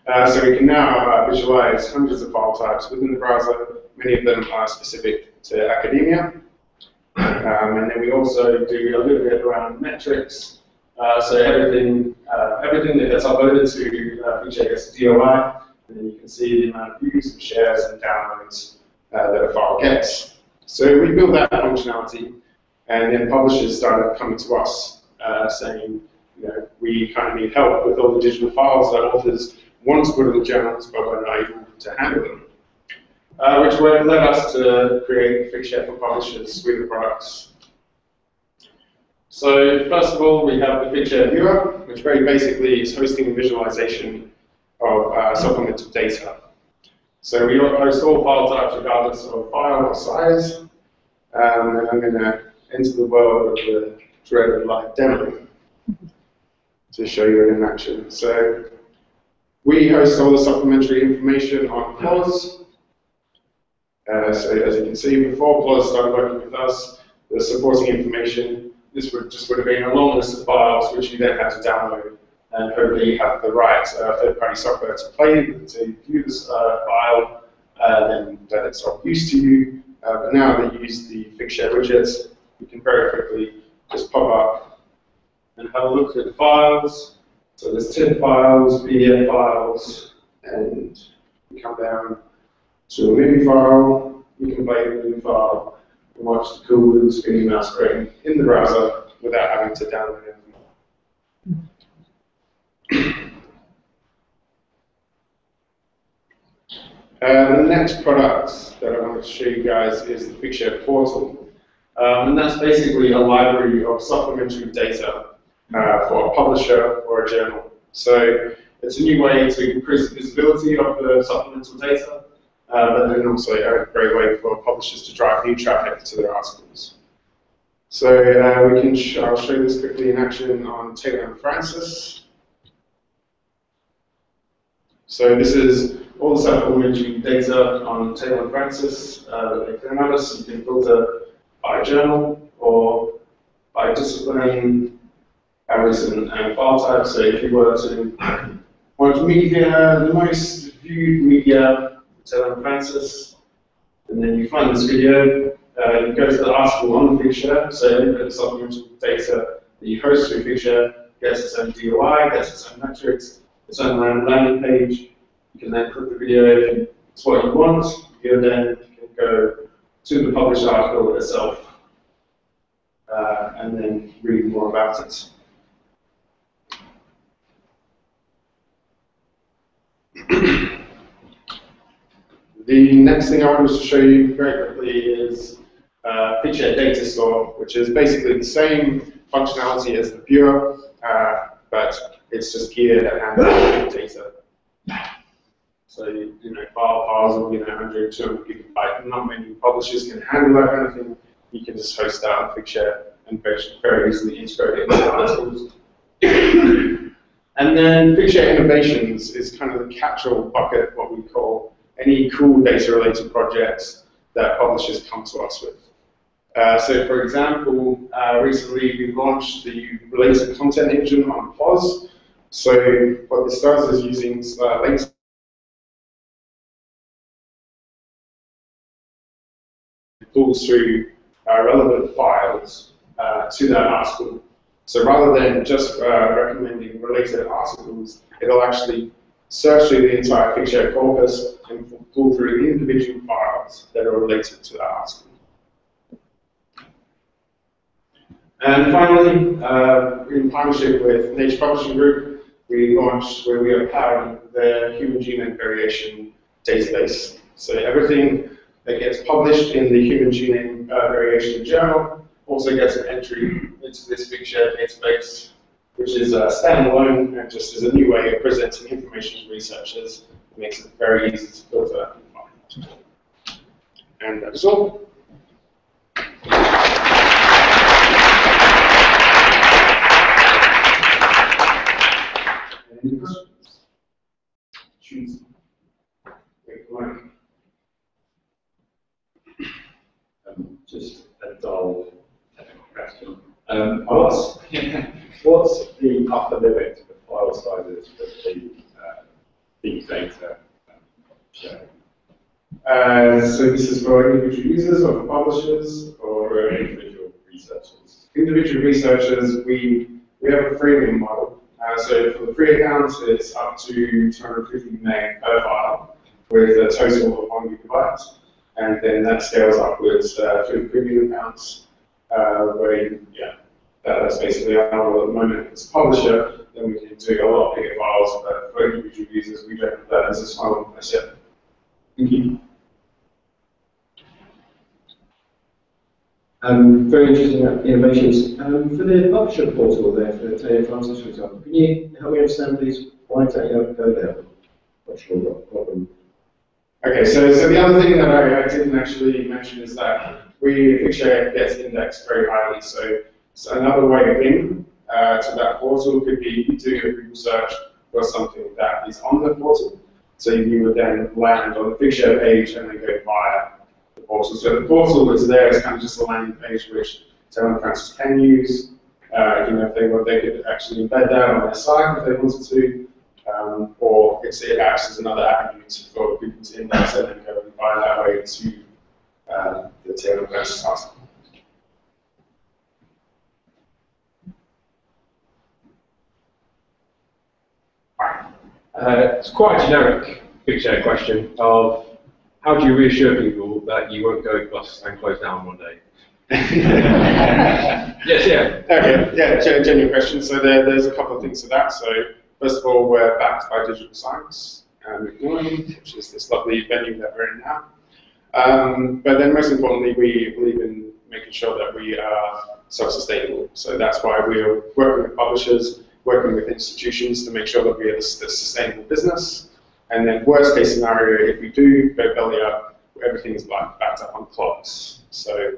So we can now visualize hundreds of file types within the browser. Many of them are specific to academia. And then we also do a little bit around metrics. So everything that gets uploaded to Figshare gets a DOI, and then you can see the amount of views and shares and downloads that a file gets. So we built that functionality, and then publishers started coming to us saying, we kind of need help with all the digital files that authors want to put in the journals, but we're not able to handle them. Which led us to create Figshare for Publishers suite of products. So first of all, we have the Figshare viewer, which very basically is hosting a visualization of supplemental data. So we host all file types regardless of file or size. And I'm going to enter the world of the dreaded live demo to show you it in action. So we host all the supplementary information on PLOS. So as you can see, before PLOS started working with us, the supporting information, this would have been a long list of files which you then had to download, and hopefully you have the right third-party software to view this file, then that it's of use to you. But now that you use the Figshare widgets, you can very quickly just pop up and have a look at the files. So there's TIFF files, PDF files, and you come down to a movie file. You can play the movie file and watch the cool little spinning mouse screen in the browser without having to download anything. The next product that I want to show you guys is the Figshare portal. And that's basically a library of supplementary data for a publisher or a journal. So it's a new way to increase the visibility of the supplemental data, but then also a great way for publishers to drive new traffic to their articles. So I'll show this quickly in action on Taylor and Francis. So this is all the supplementary data on Taylor and Francis that they can have us. You can filter by journal or by discipline, areas and file type. So if you were to want media, the most viewed media, Taylor and Francis, and then you find this video, you go to the article on Figshare, so you put the supplemental data that you host through Figshare, gets its own DOI, gets its own metrics, its own landing page. You can then put the video, if it's what you want, you then can go to the published article itself and then read more about it. The next thing I wanted to show you very quickly is Figshare Data Store, which is basically the same functionality as the viewer, but it's just geared at handling data. So, files of 100, 200 gigabyte. Not many publishers can handle that kind of thing. You can just host that on Figshare and very easily integrate it into articles. And then Figshare Innovations is kind of the catch-all bucket, what we call any cool data-related projects that publishers come to us with. So for example, recently we launched the related content engine on POS. So what this does is using links pulls through relevant files to that article. So rather than just recommending related articles, it'll actually search through the entire figshare corpus and pull through individual files that are related to that article. And finally, in partnership with Nature Publishing Group, we launched where we are powering the Human Genome Variation database. So everything that gets published in the Human Genome Variation Journal also gets an entry into this figshare database, which is standalone and just is a new way of presenting information to researchers. It makes it very easy to filter and find. And that's all. Any questions? Choose. Just a dull technical question. What's the upper limit to the file sizes for the big data sharing? So this is for individual users or for publishers or individual researchers? Individual researchers, we have a freemium model. So for the free accounts, it's up to 250 meg per file with a total of 1 gigabyte. And then that scales upwards through the premium accounts, where that's basically our model at the moment. If it's a publisher, then we can do a lot bigger files, but for individual users, we don't have that as a small asset. Thank you. Very interesting innovations. For the publisher portal there, for the Taylor Francis, for example, can you help me understand, please, why don't you have to go there? Not sure what problem. Okay, so the other thing that I didn't actually mention is that figshare gets indexed very highly. So another way of in to that portal could be do a Google search for something that is on the portal. So you would then land on the figshare page and then go via the portal. So the portal that's there is kind of just a landing page which Taylor and Francis can use. If they could actually embed that on their site if they wanted to. Or it acts as another avenue for people to index and then go and find that way to the Taylor and Francis article. It's quite a generic figshare question of how do you reassure people that you won't go bust and close down one day? Yes, yeah. Okay, yeah, genuine question. So there's a couple of things to that. So first of all, we're backed by Digital Science and Macfarlane, which is this lovely venue that we're in now. But then most importantly, we believe in making sure that we are self-sustainable. So that's why we're working with publishers, working with institutions to make sure that we are a sustainable business. And then worst case scenario, if we do go belly up, everything's backed up on clocks. So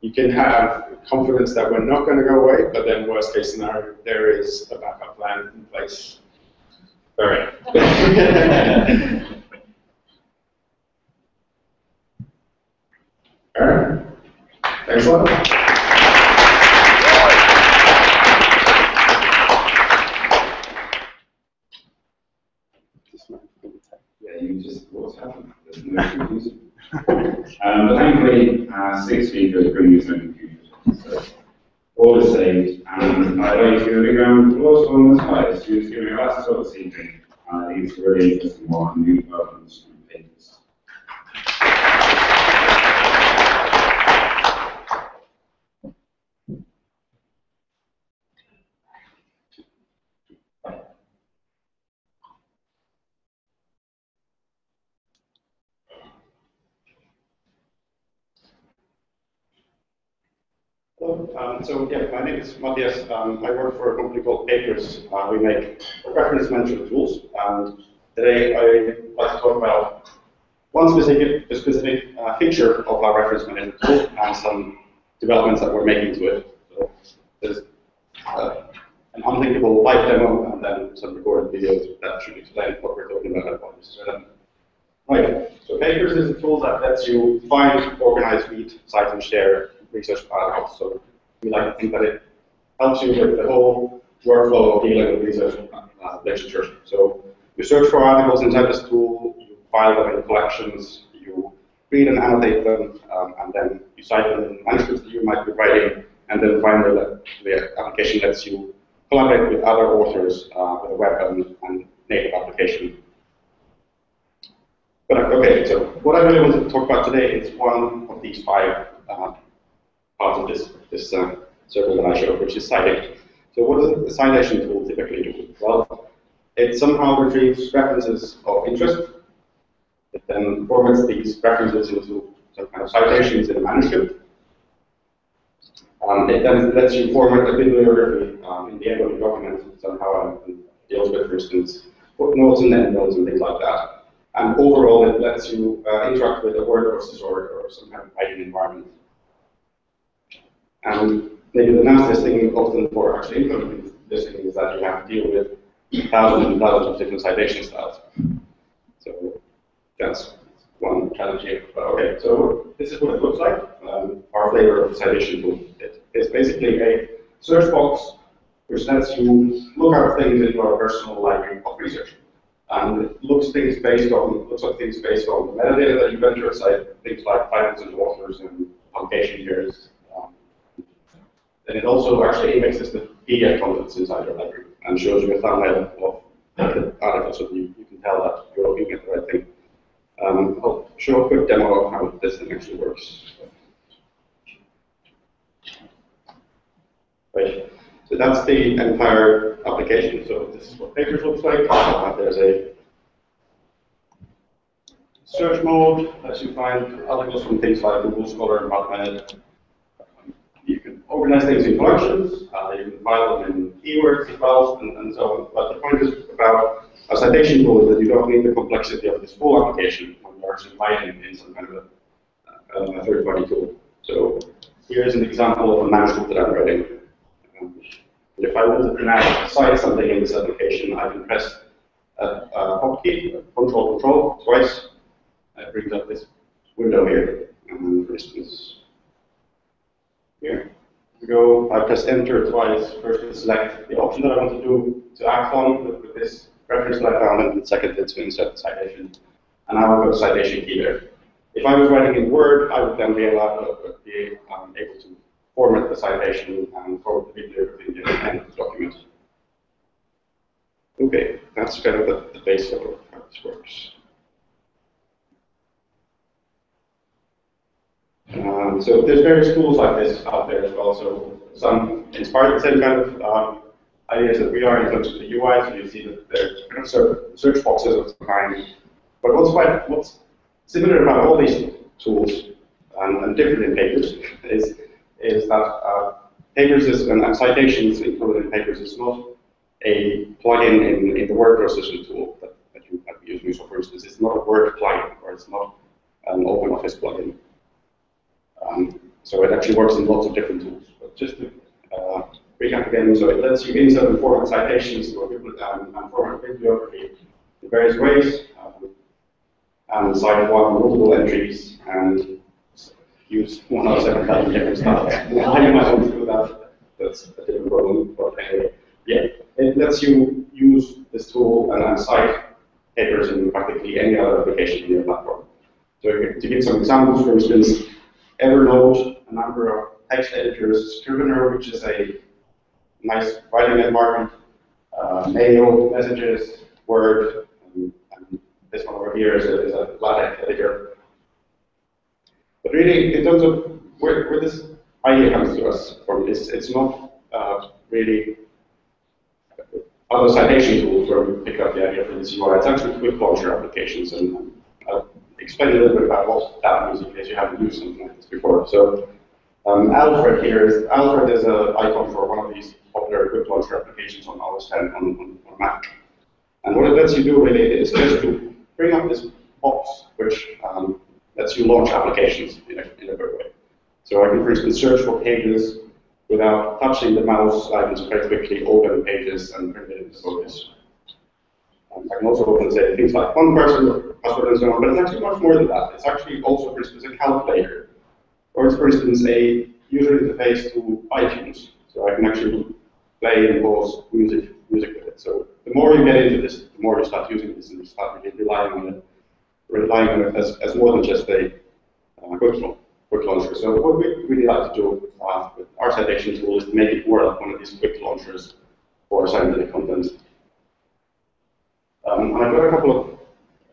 you can have confidence that we're not going to go away, but then worst case scenario, there is a backup plan in place. All right. All right. Thanks a lot. Yeah, you just, what's happened? There's no confusion. But thankfully, 6 speakers bring you some confusion. So, all is saved, and I'd like to give a big round of applause for all the slides. She was giving us talk this evening. I think it's a really interesting one, new developments and papers. My name is Matias. I work for a company called Papers. We make reference management tools, and today I'd like to talk about one specific feature of our reference management tool and some developments that we're making to it. So there's an unthinkable live demo, and then some recorded videos that should explain what we're talking about and what this is relevant. Right, so Papers is a tool that lets you find, organize, read, cite, and share research articles. So we like to think that it helps you with the whole workflow of dealing with research literature. So you search for articles inside this tool, you file them in collections, you read and annotate them, and then you cite them in manuscripts that you might be writing, and then finally the application lets you collaborate with other authors with a web and native application. But okay, so what I really want to talk about today is one of these 5 parts of this circle that I showed, which is citing. So what does the citation tool typically do? Well, it somehow retrieves references of interest. It then formats these references into some kind of citations in a manuscript. It then lets you format a bibliography in the end of the document somehow and deals with, for instance, footnotes and endnotes and things like that. And overall, it lets you interact with a word processor or some kind of writing environment. And maybe the nastiest thing often for actually implementing this thing is that you have to deal with thousands and thousands of different citation styles. So that's one challenge here. But okay, so this is what it looks like. Our flavor of the citation tool. It's basically a search box which lets you look up things in your personal library of research. And it looks at things based on metadata that you enter inside, things like titles and authors and publication years. And it also actually indexes the PDF contents inside your library and shows you a thumbnail of the article so that you can tell that you're looking at the right thing. I'll show a quick demo of how this thing actually works. Right. So that's the entire application. So this is what Papers looks like. There's a search mode, as you find articles from things like Google Scholar and PubMed. You can organize things in collections. You can file them in keywords as well, and so on. But the point is about a citation tool is that you don't need the complexity of this full application when you're actually writing in some kind of a third-party tool. So here's an example of a manuscript that I'm writing. If I want to cite something in this application, I can press a hotkey, Control twice. It brings up this window here. And for instance, here we go. I press Enter twice. First, to select the option that I want to do to act on with this reference that I found, and the second is to insert the citation. And I will go to citation key there. If I was writing in Word, I would then be able to format the citation and format the bibliography in the end of the document. Okay, that's kind of the base of how this works. So there's various tools like this out there as well. So some inspire the same kind of ideas that we are in terms of the UI. So you see that there's kind of search boxes of some kind. But what's similar about all these tools and different in Papers is that Papers is, and citations included in Papers is not a plugin in the word processing tool that you might be using. So for instance, it's not a Word plugin or it's not an OpenOffice plugin. So it actually works in lots of different tools. But just to recap again, so it lets you insert and format citations to and format bibliography in various ways, and cite multiple entries and use 107,000 different styles. How you might want to do that, that's a different problem. But anyway, yeah, it lets you use this tool and cite Papers in practically any other application in your platform. So to give some examples, for instance, Evernote, a number of text editors, Scrivener, which is a nice writing environment, mail, messages, Word, and this one over here is a LaTeX editor. But really, in terms of where this idea comes to us from, it's not really other citation tools where we pick up the idea for this UI. It's actually quick launcher applications, and I'll explain a little bit about what that means in case you haven't used something like this before. So Alfred is an icon for one of these popular quick launcher applications on OS 10 on Mac. And what it lets you do really is just to bring up this box which lets you launch applications in a good way. So I can, for instance, search for pages without touching the mouse, I can just very quickly open pages and bring it into focus. I can also open, say, things like one person, password, and so on, but it's actually much more than that. It's actually also, for instance, a calculator, or it's, for instance, a user interface to iTunes. So I can actually play and pause music with it. So the more you get into this, the more you start using this, and you start really relying on it as more than just a quick launcher. So what we really like to do with our citation tool is to make it more like one of these quick launchers for scientific content. And I've got a couple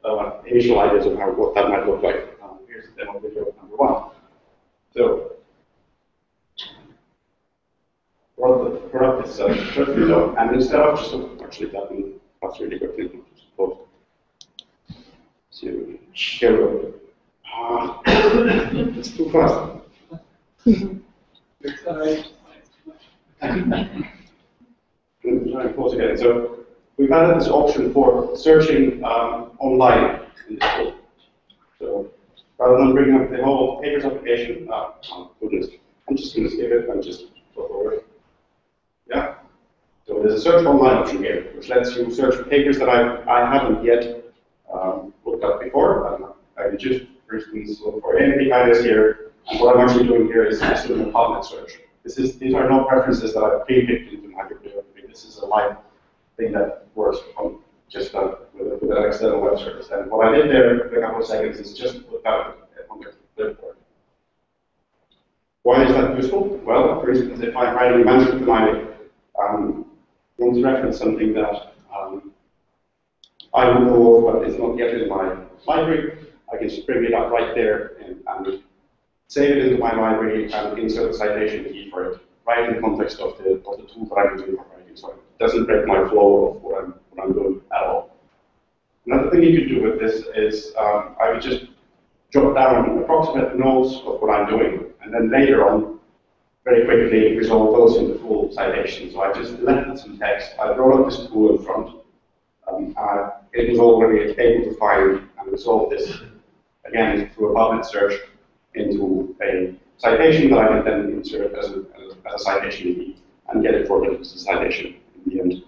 of initial ideas of what that might look like. Here's the demo video number 1. So, for up this first window, and instead of just actually tapping that's really quickly, just close. So here we go. It's too fast. Try and pause again. So we've added this option for searching online in this tool. So rather than bringing up the whole papers application, oh goodness, I'm just going to skip it and just go forward. Yeah. So there's a search online option here, which lets you search for papers that I haven't yet looked at before. I just, for instance, look for anything like this here. And what I'm actually doing here is doing a PubMed search. These are no preferences that I've pre-picked into my bibliography. This is a live thing that works on just with an external web service. And what I did there in a couple of seconds is just put that on the clipboard. Why is that useful? Well, for instance, if I'm writing a manuscript and I want to reference something that I would know of, but it's not yet in my library, I can just bring it up right there and save it into my library and insert the citation key for it, right in the context of the tool that I'm doing for writing. So it doesn't break my flow of what I'm doing at all. Another thing you could do with this is I would just jot down approximate notes of what I'm doing, and then later on, very quickly resolve those into full citations. So I just selected some text, I brought up this tool in front, it was already able to find and resolve this, again, through a PubMed search into a citation that I can then insert as a citation key and get it forwarded as a citation in the end.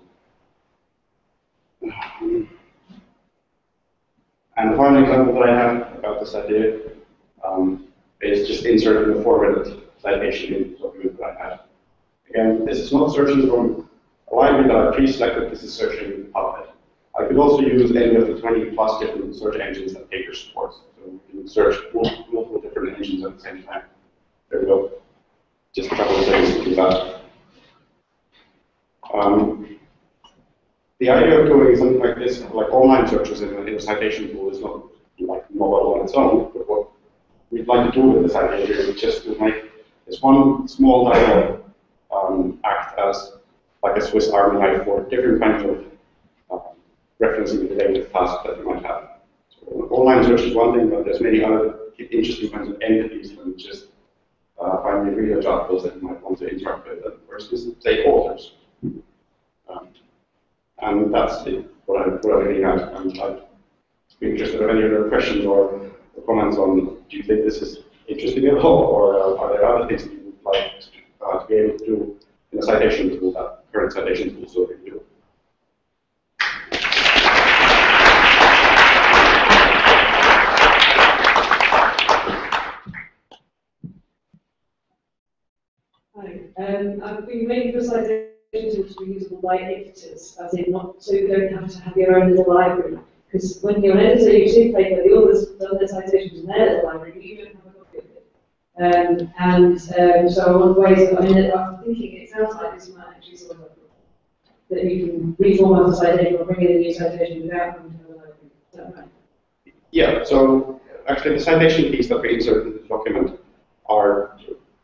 And the final example that I have about this idea is just inserting a formatted citation in the document that I have. Again, this is not searching from a library that I pre-selected, this is searching PubMed. I could also use any of the 20+ different search engines that Paper supports. So we can search multiple different engines at the same time. There we go. Just a couple of seconds to do that. The idea of doing something like this, like online searches in a citation tool, is not like mobile on its own, but what we'd like to do with this idea here is just to make this one small dialog act as like a Swiss Army knife for different kinds of referencing related tasks that you might have. So online search is one thing, but there's many other interesting kinds of entities than just finding research articles that you might want to interact with, for instance, say authors. And that's what I'm getting at. And I'd be interested in any other questions or comments on, do you think this is interesting at all, or are there other things that you would like to be able to do in a citation tool that current citation tools already do? I've been making the citation tools to be usable by editors, as in not so you don't have to have your own little library. Because when you're an editor, you see paper, the author's done their citations in their little library, but you don't have a copy of it. So one of the ways that I'm thinking, it sounds like this might actually sort of that you can reformat the citation or bring in a new citation without having to have a library. Is that right? Yeah. So actually, the citation keys that we insert into the document are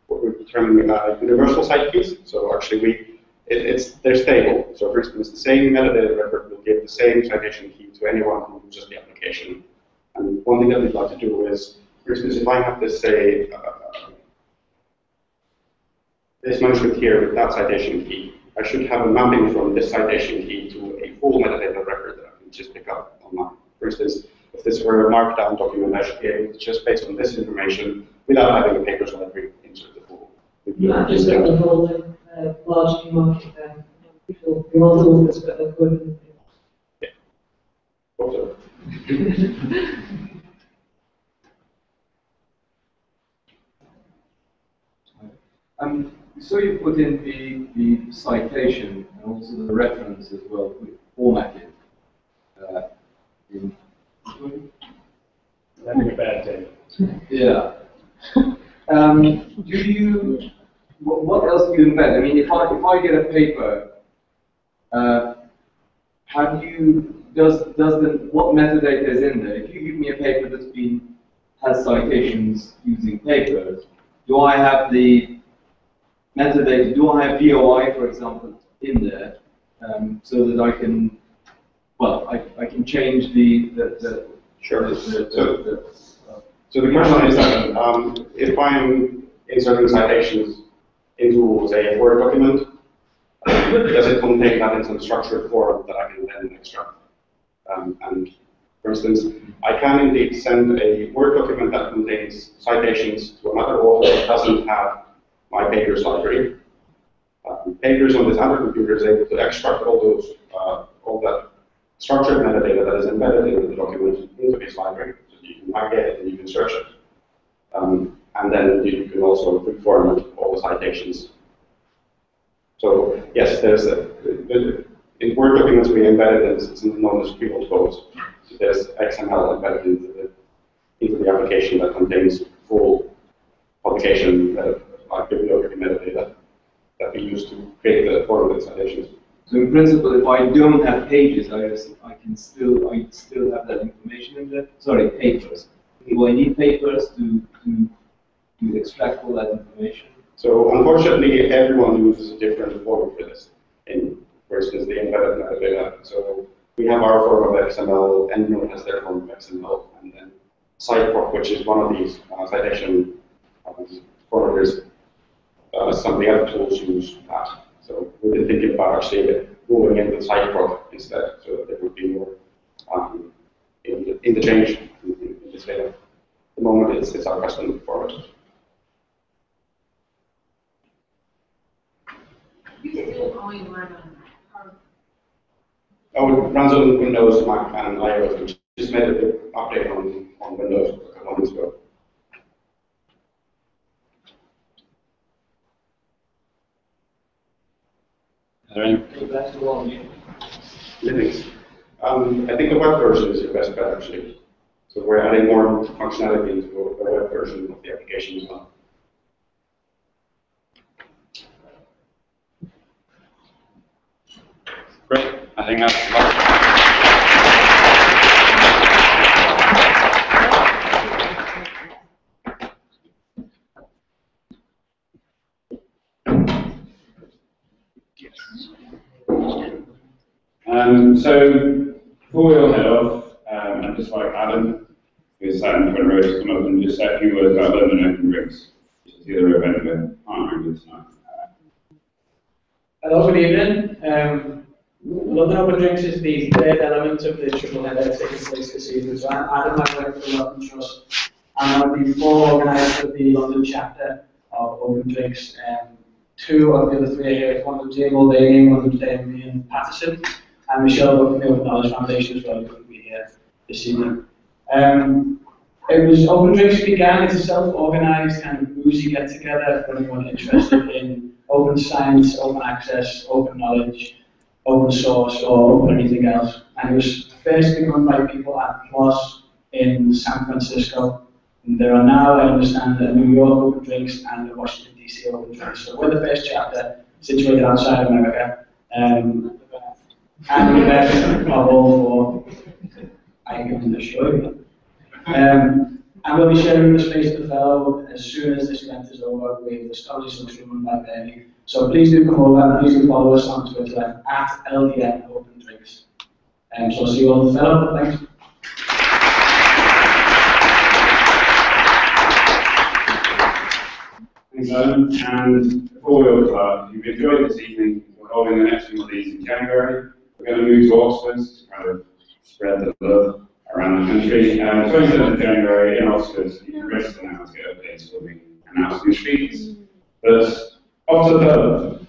what we're determining universal cite keys. So actually, they're stable. So for instance, the same metadata record will give the same citation key to anyone who uses the application. And one thing that we'd like to do is, for instance, if I have this, say, this manuscript here with that citation key, I should have a mapping from this citation key to a full metadata record that I can just pick up online. For instance, if this were a markdown document, I should be able to just, based on this information, without having a papers library, insert the full That just got the whole large new market there. We all do this, but they're good. So you put in the citation and also the reference as well, formatted. Having a bad day. Yeah. Do you? What else do you embed? I mean, if I get a paper, how do you? What metadata is in there? If you give me a paper that's has citations using papers, do I have the metadata? Do I have POI, for example, in there, so that I can? Well, I can change the Sure. So the question is that if I'm inserting citations into, say, a Word document, does it contain that in some structured form that I can then extract? And for instance, I can indeed send a Word document that contains citations to another author that doesn't have my papers library. Papers on this other computer is able to extract all that structured metadata that is embedded in the document into his library. So you can aggregate it and you can search it. And then you can also reformat all the citations. So yes, there's in Word documents we embedded in something known as pivot codes. So there's XML embedded into the application that contains full publication like bibliography metadata that we use to create the formatted citations. So in principle, if I don't have pages, I still have that information in there. Sorry, papers. Do I need papers to extract all that information? So unfortunately, everyone uses a different format for this. For instance, the embedded metadata. So we have our form of XML, EndNote has their form of XML, and then Cyproc, which is one of these citation formatters, some of the other tools use that. So we've been thinking about actually moving into Cyproc instead, so that there would be more interchange in this data. At the moment, it's our custom format. You still only run on Oh, it runs on Windows, Mac, and iOS, which just made a big update on Windows a couple of months ago. Linux. I think the web version is your best bet, actually. So we're adding more functionality into the web version of the application as well. Great. I think that's about so before we all head off, I'd just like Adam, who's sat in the front row, to come up and just say a few words about London Open Drinks, which is the other event we're partnering with tonight. Hello, good evening. London Open Drinks is the third element of the triple header taking place this evening. So I'm Adam, I work for the Welcome Trust, and I'm the co-organiser of the London chapter of Open Drinks. Two of the other three are here. One of them's Ian Mulvaney, one of them's Ian Patterson, and Michelle from the Open Knowledge Foundation as well, who couldn't be here this evening. It was Open Drinks began as a self-organised kind of boozy get-together for anyone interested in open science, open access, open knowledge, open source, or open anything else. And it was first begun by people at PLOS in San Francisco. And there are now, I understand, a New York Open Drinks and a Washington DC Open Drinks. So we're the first chapter situated outside America. And the best of all four, I can assure you. And we'll be sharing the space at the fellow as soon as this event is over with the Scholarly Social run by Bernie. So please do come over and please do follow us on Twitter at LDN Open Drinks. So I'll see you all at the fellow. Thanks. Thanks, Adam. And before we all start, if you've enjoyed this evening, we're holding the next few of these in January. We're going to move to Oxford to kind of spread the love around the country. 27th of January in Oxford, you can register now to get updates. We'll be announcing speakers. But off to the